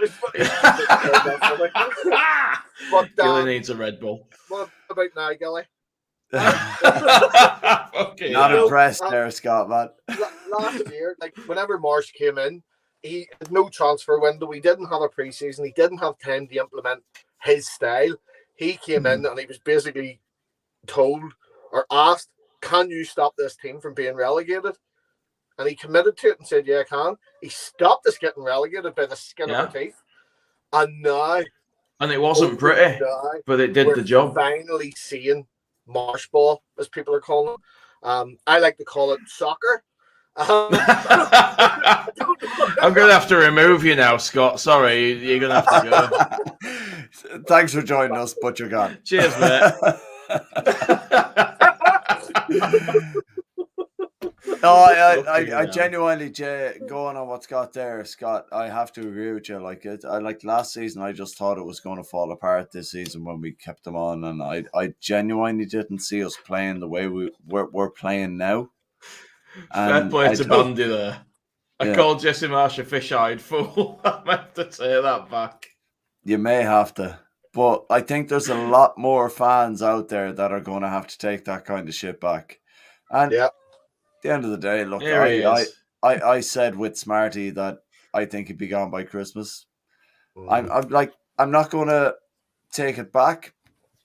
But, Gilly needs a Red Bull. What about now, Gilly? Not impressed there, Scott, man. Last year, like whenever Marsch came in, he had no transfer window. He didn't have a preseason. He didn't have time to implement his style. He came in and he was basically told or asked, "Can you stop this team from being relegated?" And he committed to it and said, "Yeah, I can." He stopped us getting relegated by the skin of our teeth. And now, and it wasn't pretty, but it did the job. Finally seeing Marsch ball, as people are calling it. I like to call it soccer. I'm going to have to remove you now, Scott. Sorry, you're going to have to go. Thanks for joining us, but you're gone. Cheers, mate. No, I genuinely, Jay, going on what Scott there, Scott, I have to agree with you. Like last season, I just thought it was going to fall apart this season when we kept them on, and I genuinely didn't see us playing the way we're playing now. Fair play to Bandy there. I called Jesse Marsch a fish-eyed fool. I meant to say that back. You may have to. But I think there's a lot more fans out there that are going to have to take that kind of shit back. And at the end of the day, look, I said with Smarty that I think he'd be gone by Christmas. I'm not going to take it back.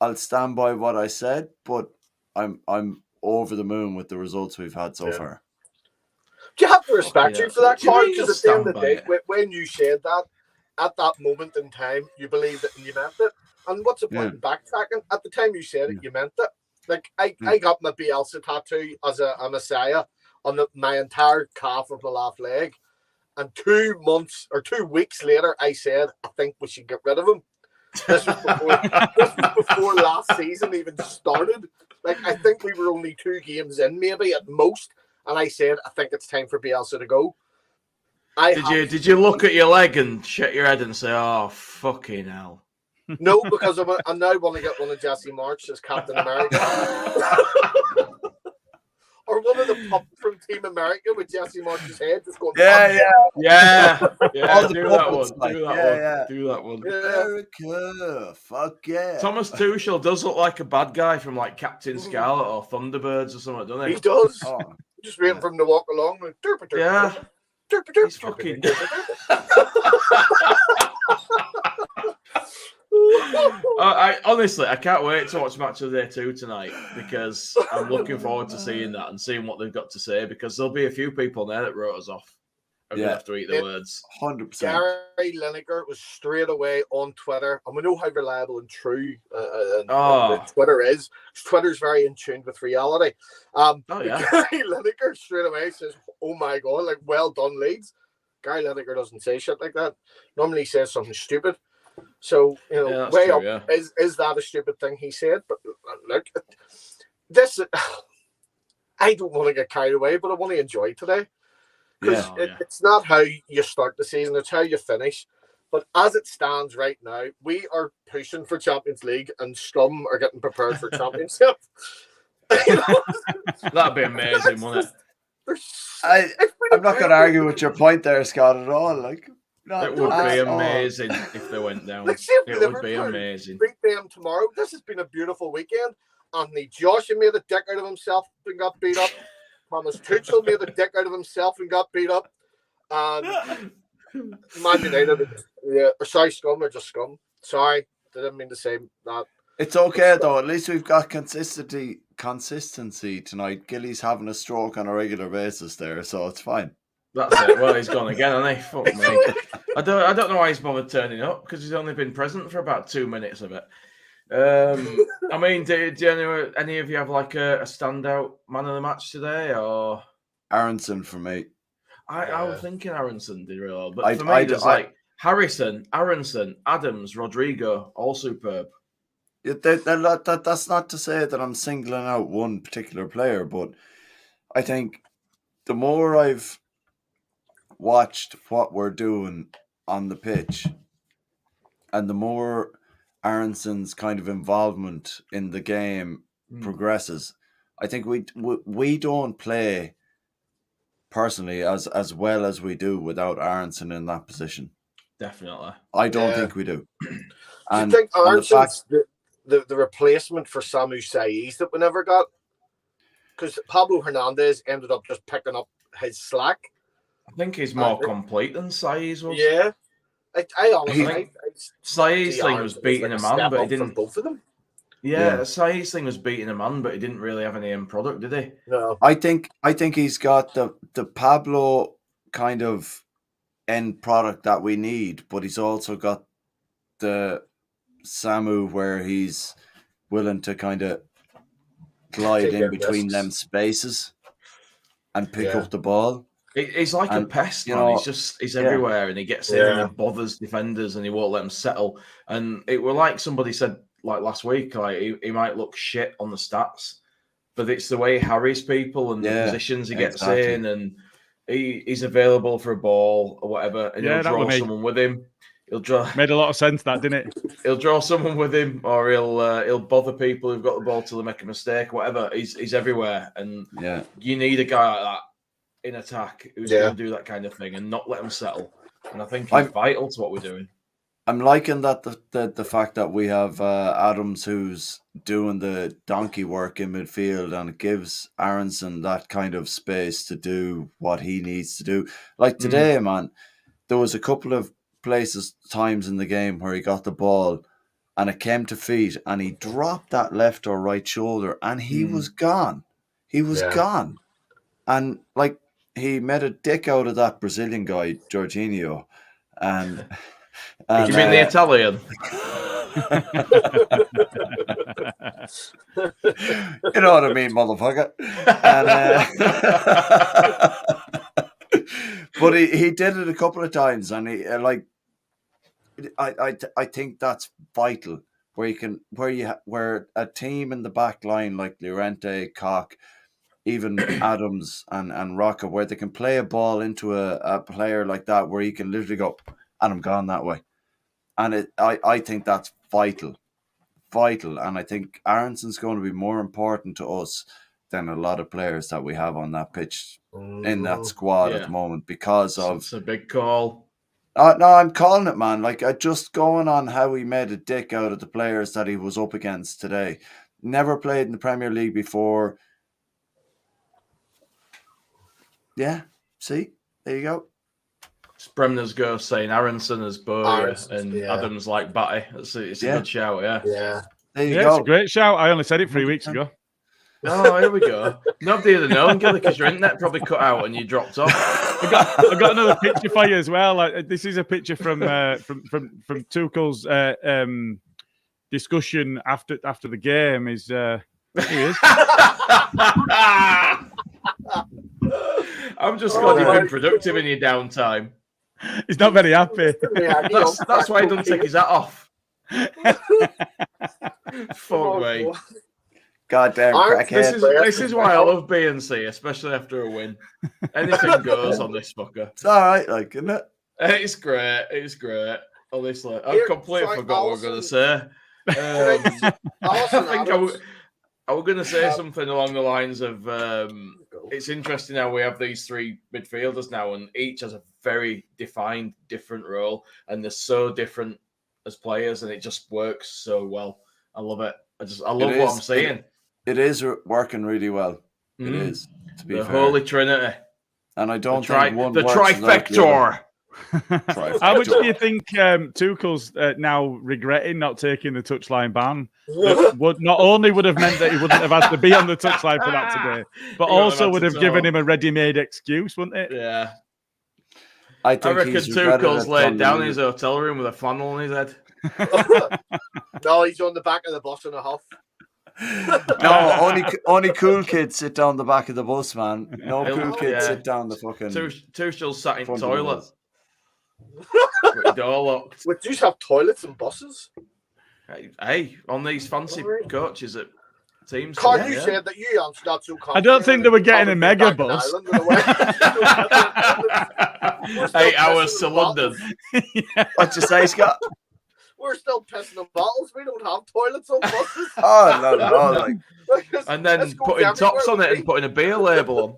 I'll stand by what I said, but I'm over the moon with the results we've had so far. Do you have to respect you for that, Carl? Because at the end of the day, when you said that, at that moment in time, you believed it and you meant it. And what's the point in backtracking? At the time you said it, you meant it. Like, I got my Bielsa tattoo as a Messiah on my entire calf of the left leg. And 2 months or 2 weeks later, I said, I think we should get rid of him. This was before last season even started. Like, I think we were only 2 games in, maybe at most. And I said, I think it's time for Bielsa to go. Did you look at your leg and shake your head and say, "Oh, fucking hell"? No, because I now want to get one of Jesse Marsch as Captain America, or one of the puppets from Team America with Jesse Marsch's head just going. Do that one. America, fuck yeah. Thomas Tuchel does look like a bad guy from like Captain Scarlet or Thunderbirds or something, doesn't he? He does. Just waiting for him to walk along. He's fucking. Honestly, I can't wait to watch Match of the Day 2 tonight because I'm looking forward to seeing that and seeing what they've got to say because there'll be a few people there that wrote us off. I'm going to have to eat the words. 100%. Gary Lineker was straight away on Twitter, and we know how reliable and true Twitter is. Twitter's very in tune with reality. Gary Lineker straight away says, "Oh my God, like, well done, Leeds." Gary Lineker doesn't say shit like that. Normally he says something stupid. So, way true, up, is that a stupid thing he said? But look, this, I don't want to get carried away, but I want to enjoy today. Because it's not how you start the season, it's how you finish. But as it stands right now, we are pushing for Champions League and Scum are getting prepared for Championship. That'd be amazing, wouldn't it? I'm not going to argue with your point there, Scott, at all. Like, it would be amazing if they went down. Like, it would be amazing. Beat them tomorrow. This has been a beautiful weekend. Anthony Joshua made a dick out of himself and got beat up. Thomas Tuchel made a dick out of himself and got beat up. And Man United, sorry, scum or just scum. Sorry, didn't mean to say that. It's okay though. At least we've got consistency tonight. Gilly's having a stroke on a regular basis there, so it's fine. That's it. Well, he's gone again, hasn't he? Fuck me. I don't know why he's bothered turning up because he's only been present for about 2 minutes of it. I mean, do any of you have like a standout man of the match today, or Aronson for me? I was thinking Aronson did real well, but for me, there's like Harrison, Aronson, Adams, Rodrigo, all superb. That's not to say that I'm singling out one particular player, but I think the more I've watched what we're doing on the pitch, and the more Aronson's kind of involvement in the game progresses, I think we don't play personally as well as we do without Aronson in that position. Definitely, I don't think we do. And do you think Aronson's the replacement for Samu Saiz that we never got? Because Pablo Hernandez ended up just picking up his slack. I think he's more complete than Saiz was. Yeah. I honestly think Saiz thing was beating a man, but he didn't. Both of them. Yeah, Saiz thing was beating a man, but he didn't really have any end product, did he? No. I think he's got the Pablo kind of end product that we need, but he's also got the Samu where he's willing to kind of glide in between them spaces and pick up the ball. He's like a pest, man. He's everywhere, and he gets in and he bothers defenders, and he won't let them settle. And it were like somebody said like last week, like he might look shit on the stats, but it's the way he harries people and the positions he gets in, and he's available for a ball or whatever, and he'll draw someone with him. He'll draw. Made a lot of sense, that, didn't it? He'll draw someone with him, or he'll bother people who've got the ball till they make a mistake, whatever. He's everywhere, and you need a guy like that in attack who's going to do that kind of thing and not let them settle. And I think he's vital to what we're doing. I'm liking that the fact that we have Adams who's doing the donkey work in midfield, and it gives Aronson that kind of space to do what he needs to do. Like today, man, there was a couple of times in the game where he got the ball and it came to feet and he dropped that left or right shoulder and he was gone. He was gone. And like he made a dick out of that Brazilian guy, Jorginho. And you mean the Italian? You know what I mean, motherfucker. And, but he did it a couple of times, and he I think that's vital. Where a team in the back line like Llorente, Koch, even Adams and Rocca, where they can play a ball into a player like that, where he can literally go, and I'm gone that way. And I think that's vital. And I think Aronson's going to be more important to us than a lot of players that we have on that pitch in that squad at the moment because of... It's a big call. No, I'm calling it, man. Like, just going on how he made a dick out of the players that he was up against today. Never played in the Premier League before. Yeah, see? There you go. Bremner's ghost saying Aronson is Boyer and Adams like Batty. It's a good shout, Yeah. There you go. It's a great shout. I only said it 3 weeks ago. Oh, here we go. Nobody would have known, Gilly, because your internet probably cut out and you dropped off. I got another picture for you as well. Like, this is a picture from Tuchel's discussion after the game. Here he is. I'm just glad you've been productive in your downtime. He's not very happy. That's why he doesn't take his hat off. Fuck me. Goddamn crackhead. This is why I love BNC, especially after a win. Anything goes on this fucker. It's all right, like, isn't it? It's great. It's great. Honestly, I've completely forgot what I was going to say. I was going to say something along the lines of it's interesting how we have these three midfielders now, and each has a very defined, different role, and they're so different as players, and it just works so well. I love it. I love what I'm seeing. It is working really well. It is, to be the fair. Holy Trinity. And I don't think one the works trifector. How much do you think Tuchel's now regretting not taking the touchline ban? That would not only would have meant that he wouldn't have had to be on the touchline for that today, but also would have given him a ready-made excuse, wouldn't it? Yeah. I reckon Tuchel's laid down in his hotel room with a funnel on his head. No, he's on the back of the bus in a huff. No, only cool kids sit down the back of the bus, man. No cool kids sit down the fucking. Tuchel's sat in toilet. With the door locked. Would you have toilets and buses? Hey, on these fancy coaches at teams. Carl, you said that you answered that so I don't think they were getting a mega bus. 8 hours to London. What'd you say, Scott? We're still pissing in bottles. We don't have toilets on buses. Oh, no. And then putting tops on it and putting a beer label on.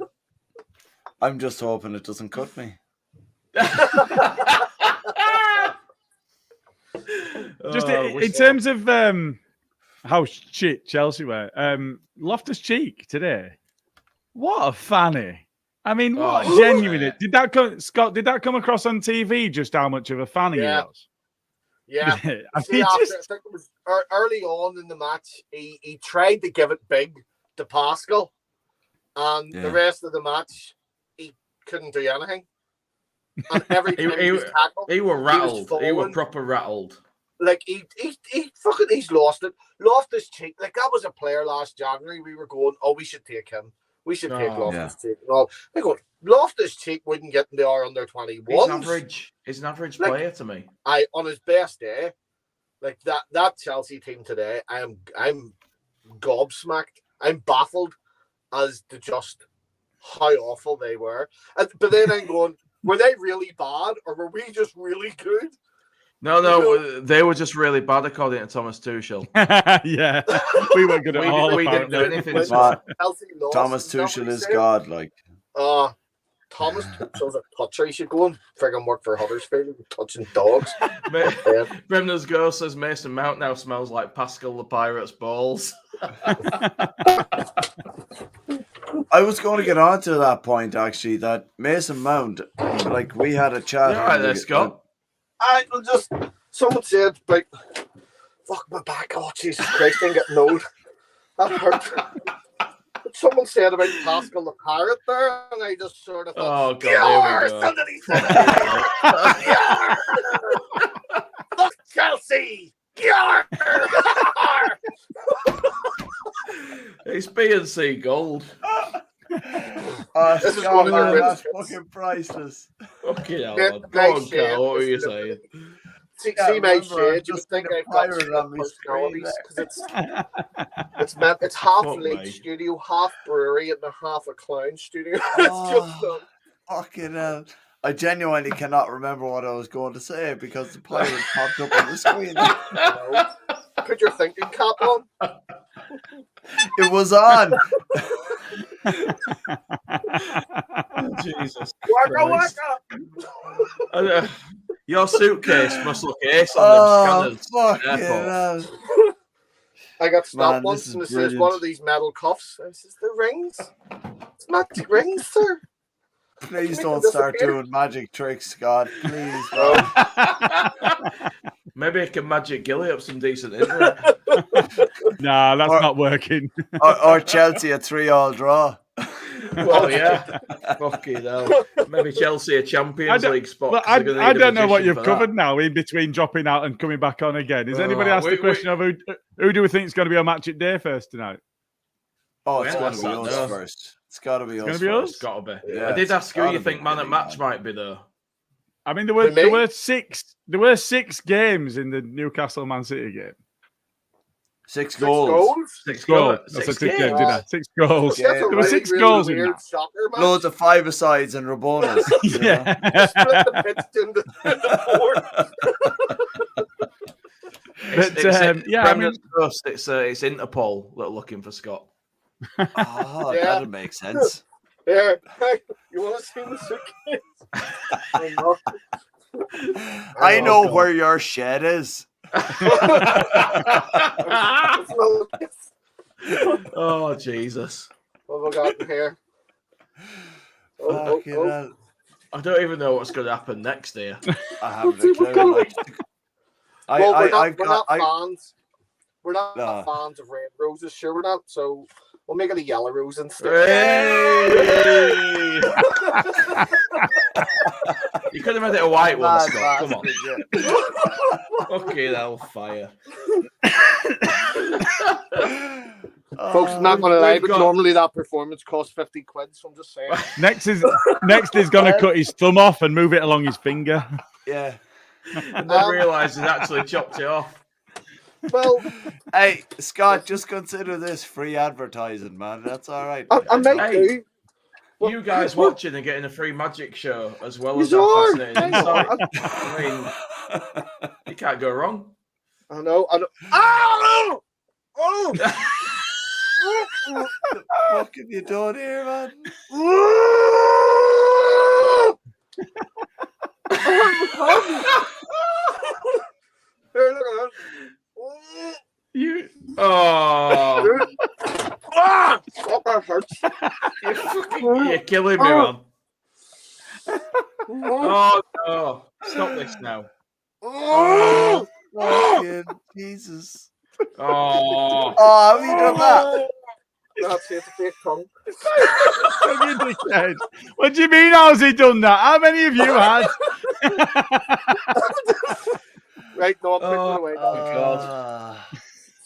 I'm just hoping it doesn't cut me. Just in terms of how shit Chelsea were, Loftus-Cheek today, what a fanny. I mean, what genuinely did that come, Scott? Did that come across on TV? Just how much of a fanny he was? Yeah, I think it was early on in the match. He tried to give it big to Pascal, and the rest of the match he couldn't do anything. And every time he was tackled, he were rattled. He were proper rattled. Like he's lost it. Loftus-Cheek, like that was a player last January. We were going, we should take him. We should take Loftus-Cheek. They go, Loftus-Cheek wouldn't get in the under 21. He's an average player to me. On his best day, like that Chelsea team today, I'm gobsmacked. I'm baffled as to just how awful they were. But then I'm going, were they really bad or were we just really good? No, they were just really bad according to Thomas Tuchel. Yeah, we weren't good at all. We didn't do anything. Thomas Tuchel is God, like. Thomas Tuchel's a toucher. He should go and friggin' work for Huddersfield, touching dogs. Bremner's girl says Mason Mount now smells like Pascal the Pirate's balls. I was going to get on to that point, actually, that Mason Mount, like, we had a chat. Yeah, right there, Scott. Someone said, like, fuck my back. Oh, Jesus Christ, I'm getting old. That hurt. Someone said about Pascal the Pirate there, and I just sort of thought, Fuck Chelsea! It's B&C gold. This is one of our that's fucking priceless. Fucking hell, man. Go on, Carl, what were you saying? See my shade, you would think I've got personalities because it's half Leeds studio, half brewery, and half a clown studio. Fucking hell. I genuinely cannot remember what I was going to say because the pirate popped up on the screen. Put your thinking cap on. It was on. Jesus Waka. Your suitcase must look ace on them scanners. I got stopped once and it says one of these metal cuffs. I says, the rings? It's magic rings, sir. Please don't start doing magic tricks, Scott. Please. Maybe I can magic Gilly up some decent internet. Nah, that's not working. or Chelsea a 3-3 draw. Well, yeah. Fucking hell. Maybe Chelsea a Champions League spot. I don't know what you've covered now in between dropping out and coming back on again. Has anybody asked the question of who do we think is going to be on match at day first tonight? Oh, it's got to be us first. It's got to be us. It's got to be. Yeah, I did ask who you think man at match might be though. I mean, there were six games in the Newcastle Man City game. 6 goals. 6 goals. Six goals. Yeah. There were 6 goals in that. Loads of 5-a-sides and Rabonas. Yeah. Split the pitch into it's Interpol that are looking for Scott. That'll make sense. Yeah. Hey, you want to see the suitcase? I know where your shed is. Oh, Jesus. What have I got in here? I don't even know what's going to happen next here. I haven't a clue. Like, we're not fans. We're not fans of red roses, sure we're not. So we'll make it a yellow rose instead. Hey! You could have made it a white one, Scott. Come on. Fucking hellfire. Folks, I'm not going to lie, but normally that performance costs 50 quid, so I'm just saying. Next is going to cut his thumb off and move it along his finger. Yeah. And then realise he's actually chopped it off. Well, hey, Scott, just consider this free advertising, man. That's all right. I might do. You guys watching and getting a free magic show as well as that fascinating insight. I mean, you can't go wrong. I know. Oh! Oh! What the fuck have you done here, man? Here, look at that. You. Oh. That hurts. You're killing me, man. Oh, no. Stop this now. Oh, fucking Jesus. Oh. Oh, have you done that? That's it, a fake tongue. What do you mean, how's he done that? How many of you had? Right, no, I'm putting it away. Oh, God.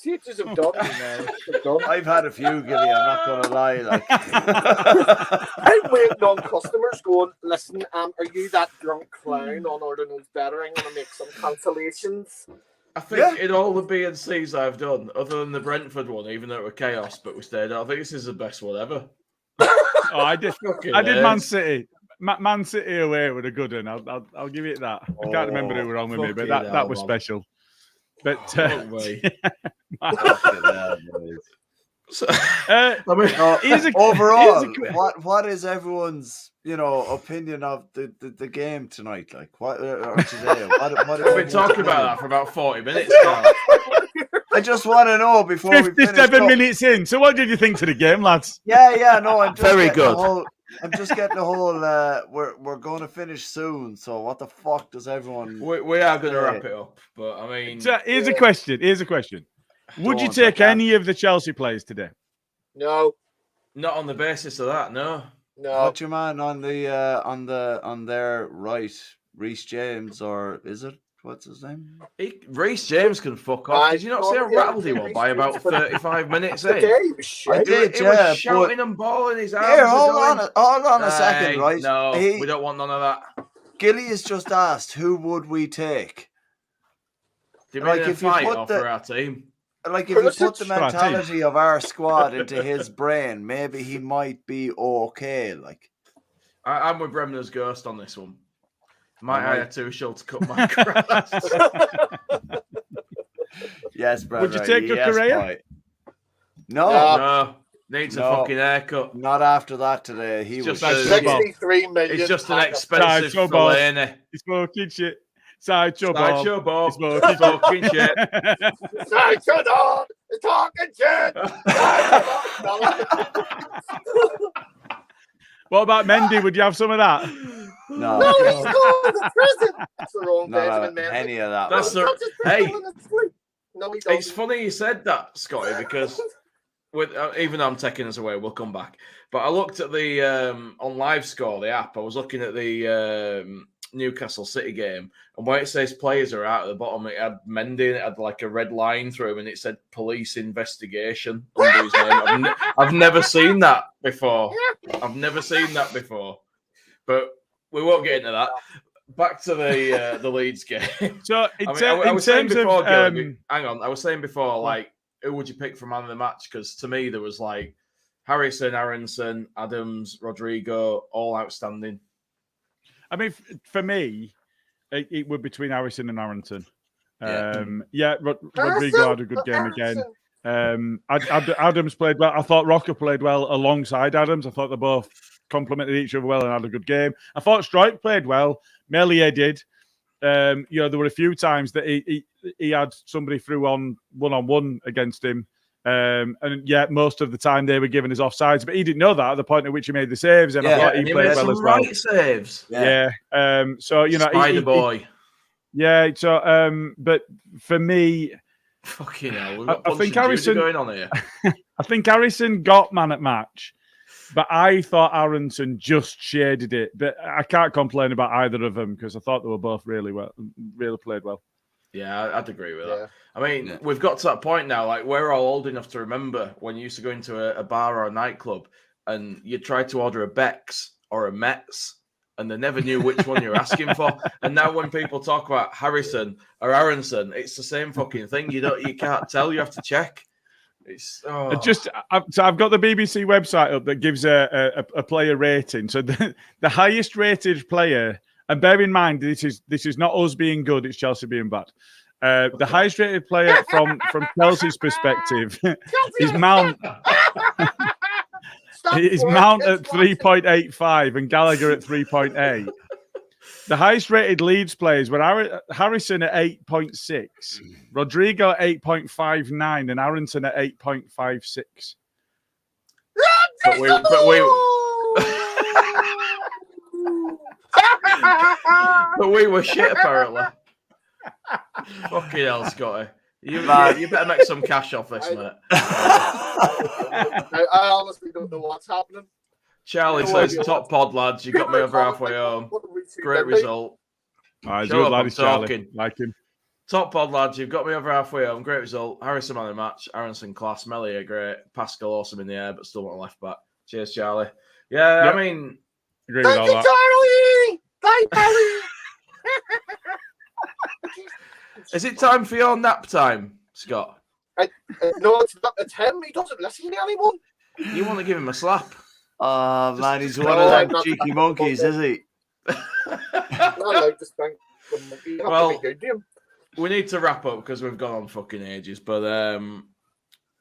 Teachers have done. I've had a few, Gilly, I'm not going to lie. Like. I'm waiting on customers going, listen, are you that drunk clown on Orta Knows Better? I'm going to make some cancellations. I think in all the B&Cs I've done, other than the Brentford one, even though it was chaos, but we stayed out, I think this is the best one ever. I did Man City. Man City away with a good one. I'll give it that. I can't remember who were on with me, but that was special. But overall, what is everyone's opinion of the game tonight? Like what or today? We've been talking about that for about 40 minutes now. I just want to know before 57 minutes in. So what did you think to the game, lads? Yeah, no, I'm just very good. I'm just getting the whole. We're going to finish soon. So what the fuck does everyone? We are going to wrap it up, but I mean, so here's a question. Would you take any of the Chelsea players today? No, not on the basis of that. No. What's your man on their right? Reece James, or is it? What's his name? Reece James can fuck off. Did you not see how rattled he was by about 35 minutes in? He was shouting and balling his arms. Here, hold on a second, right? No, we don't want none of that. Gilly has just asked, who would we take? Do you mean if you put for our team? Like, if you put the mentality of our squad into his brain, maybe he might be okay. Like, I'm with Bremner's Ghost on this one. Might hire Tuchel to cut my grass. Yes, brother. Would you take a Correa? No. Needs a fucking haircut. Not after that today. He was 63 million. It's just an expensive Fellaini. He's smoking shit. Sideshow Bob. He's smoking shit. Sideshow Bob. He's talking shit. What about Mendy? Would you have some of that? No, he's going to prison. That's the wrong Benjamin Mendy. Any of that. It's funny you said that, Scotty, because even though I'm taking us away, we'll come back. But I looked at the on Live Score, the app. I was looking at the Newcastle City game, and where it says players are out at the bottom, it had Mendy, and it had like a red line through him, and it said police investigation under his name. I've never seen that before. But we won't get into that. Back to the Leeds game. So I was saying before, hang on. I was saying before, like, who would you pick for man of the match? Because to me, there was like Harrison, Aronson, Adams, Rodrigo, all outstanding. I mean, for me, it would be between Harrison and Aronson. Rodrigo had a good game again. Adams played well. I thought Rocker played well alongside Adams. I thought they both complemented each other well and had a good game. I thought Strike played well. Meslier did. There were a few times that he had somebody through on one-on-one against him And yet, most of the time they were giving us offsides, but he didn't know that at the point at which he made the saves, and I thought he played well as well. Right saves. Yeah. So Spider boy. But for me, fucking hell, I think Harrison going on here. I think Harrison got man at match, but I thought Aronson just shaded it. But I can't complain about either of them because I thought they were both really played well. Yeah, I'd agree with that. I mean, we've got to that point now. Like, we're all old enough to remember when you used to go into a bar or a nightclub and you tried to order a Beck's or a Metz, and they never knew which one you're asking for. And now when people talk about Harrison or Aronson, it's the same fucking thing. You can't tell. You have to check. So I've got the BBC website up that gives a player rating. So the highest rated player. And bear in mind, this is not us being good; it's Chelsea being bad. The highest rated player from Chelsea's perspective is Mount. Is Mount at 3.85 and Gallagher at 3.8. The highest rated Leeds players were Harrison at 8.6, Rodrigo at 8.59, and Aronson at 8.56. But we were shit, apparently. Fucking hell, Scotty. You better make some cash off this, mate. I honestly don't know what's happening. Charlie says, top pod, lads. You got me over halfway home. Great result. Shut up, I'm talking. Like him. Top pod, lads. You've got me over halfway home. Great result. Harrison man of the match. Aronson class. Melia great. Pascal awesome in the air, but still want a left back. Cheers, Charlie. Yeah, yep. I mean... Agree with all that. Charlie! Bye, Charlie! Is it time for your nap time, Scott? No, it's him. He doesn't listen to anyone. You want to give him a slap? Oh, man, he's one of them cheeky monkeys, is he? I like to spank the monkey. Well, we need to wrap up because we've gone on fucking ages. But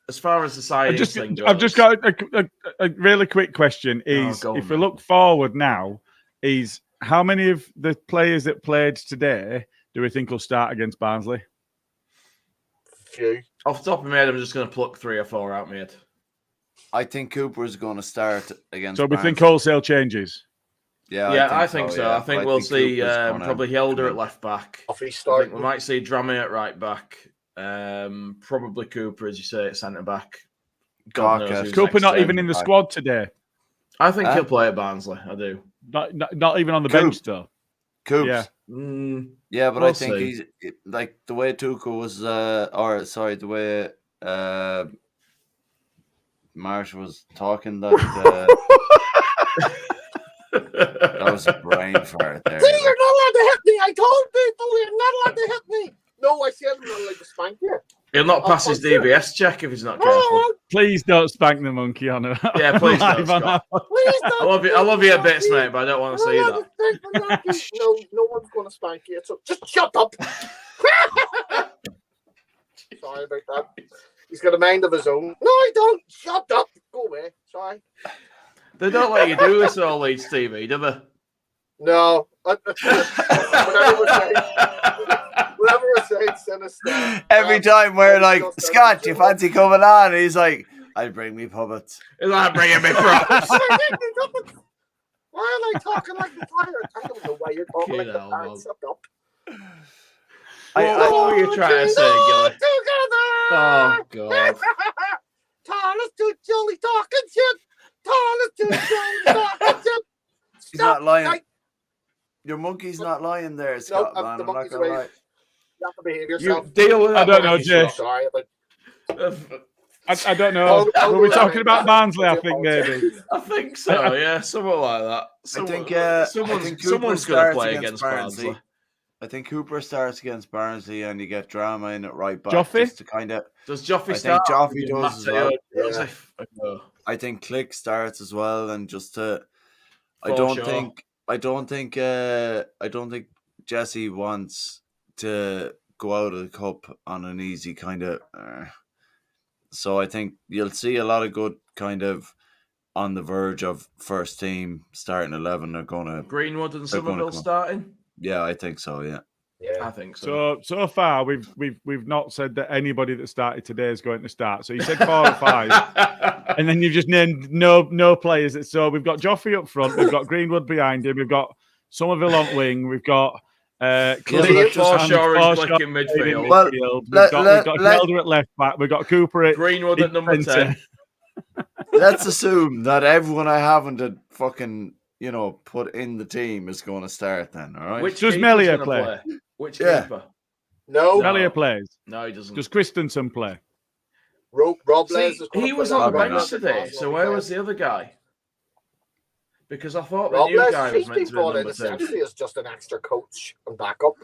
as far as the signing thing goes... I've just got a really quick question. If we look forward now, how many of the players that played today do we think will start against Barnsley? Few. Off the top of my head, I'm just going to pluck 3 or 4 out, mate. I think Cooper's going to start against So we Barnsley. think wholesale changes? Yeah, I think so. Yeah. I think we'll see probably Helder at left back. I think we might see Drammy at right back. Probably Cooper, as you say, at centre back. Cooper not even in the squad today. I think he'll play at Barnsley. I do. Not even on the bench though. Coops. Yeah. Yeah, but I think he's like the way Tuchel was, the way Marsch was talking. That that was a brain fart there. You're not allowed to hit me. I told people you're not allowed to hit me. No, I said I'm not allowed to spank you. He'll not pass his DBS check if he's not careful. Please don't spank the monkey on it. Yeah, please don't. Please don't. I love you a bit, mate, but I don't want to see that. No one's going to spank you. So just shut up. Sorry about that. He's got a mind of his own. No, I don't. Shut up. Go away. Sorry. They don't let you do this all Leeds TV, do they? No. Whatever we're saying, sinister. Every time we're like, Scott, do you fancy coming on? And he's like, I'll bring me puppets. He's like, bringing me puppets. Why am I talking like the pirate? I don't know why you're talking like the pirate. Shut up. What were you trying to say, Gilly? Oh, God. Tyler's too jolly talking shit. Tyler's too jolly talking shit. He's not lying. Your monkey's not lying there, Scott, man. I'm not going to lie. You have to behave yourself. You deal with that. I don't know, Jay. Sorry, but... I don't know. Were we talking about Barnsley? I think maybe. I think so. Yeah, something like that. Someone's going to play against Barnsley. I think Cooper starts against Barnsley, and you get Drama in at right back. Joffrey? Just to kind of. Does Joffrey start? I think Joffrey does as well. Yeah. I think Click starts as well, and just to. I don't think Jesse wants to go out of the cup on an easy kind of. So I think you'll see a lot of good kind of on the verge of first team starting 11 are going to. Greenwood and Somerville starting. Yeah, I think so. Yeah. Yeah, I think so. So far, we've not said that anybody that started today is going to start. So you said 4 or 5, and then you've just named no players. So we've got Joffrey up front, we've got Greenwood behind him, we've got Somerville on wing, we've got Forshaw in midfield. We've got Gelder at left back, we've got Cooper at Greenwood at number 10. Let's assume that everyone I haven't fucking put in the team is going to start then. All right. Does Melia play? Which keeper? No. Melia plays. No, he doesn't. Does Christensen play? Robles he was on the bench today, so where was the other guy? Because I thought the new guy was meant to be number 2. Essentially, as just an extra coach and backup.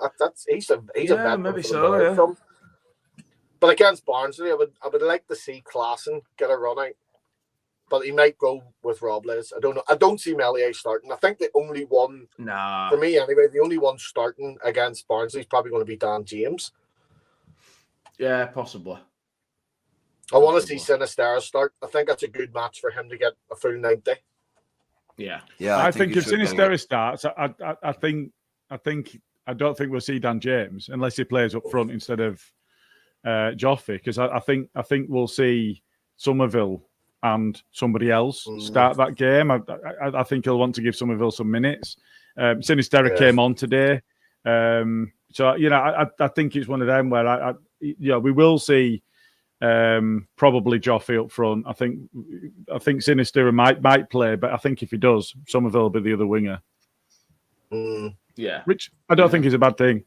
He's a veteran maybe for the so. But against Barnsley, I would like to see Klaassen get a run out. But he might go with Robles. I don't know. I don't see Melia starting. I think the only one, for me anyway, the only one starting against Barnsley is probably going to be Dan James. Yeah, possibly. I want to see Sinisterra start. I think that's a good match for him to get a full 90. Yeah. I think if Sinisterra starts, I don't think we'll see Dan James unless he plays up front instead of Joffrey, because I think we'll see Somerville and somebody else start that game. I think he'll want to give Somerville some minutes. Sinisterra came on today, so I think it's one of them where we will see probably Joffrey up front. I think Sinisterra might play, but I think if he does, Somerville will be the other winger. Yeah, which I don't think is a bad thing.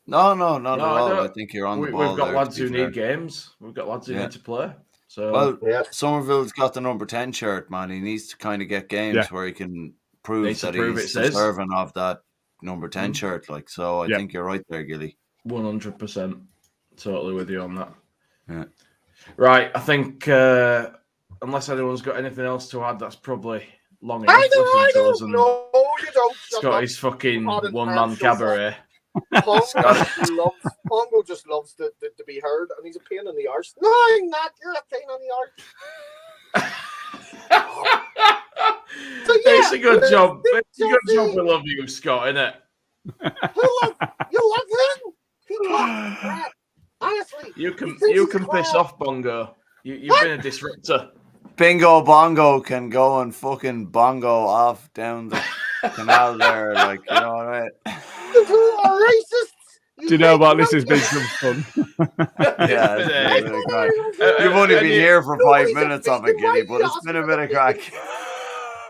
No, not at all. I think you're on the ball. We've got lads who need games. We've got lads who need to play. So Somerville's got the number 10 shirt, man. He needs to kind of get games where he can prove that he's deserving of that number 10 shirt. I think you're right there, Gilly. 100%. Totally with you on that. Yeah. Right, I think unless anyone's got anything else to add, that's probably long enough. I don't. No, you don't. Scott his fucking one-man cabaret. Pongo just loves to be heard, and he's a pain in the arse. No, I'm not. You're a pain in the arse. It's a good job. It's a good job. We love you, Scott, isn't it? You love him. He talks crap. Honestly, you can piss off Bongo. You've been a disruptor. Bingo Bongo can go and fucking bongo off down the canal there, right? You are racists. Do you know what? This has been some fun. You've only been here for 5 minutes of it, Gilly, but it's been a bit of crack.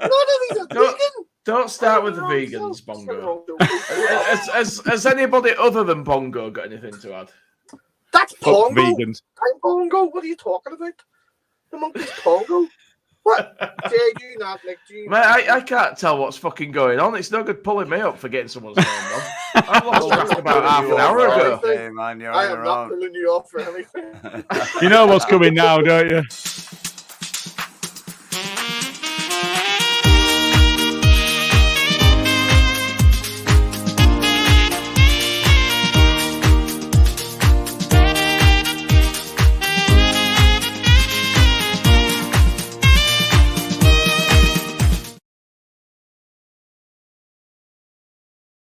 None of these are vegan. Don't start with the vegans, Bongo. Has anybody other than Bongo got anything to add? That's Pongo. Vegans. I'm Pongo. What are you talking about? The monkey's Pongo. What? Jay, do you not like? Man, I can't tell what's fucking going on. It's no good pulling me up for getting someone's name on. I lost track about half an hour ago. Hey, man, I am not pulling you off for anything. You know what's coming now, don't you?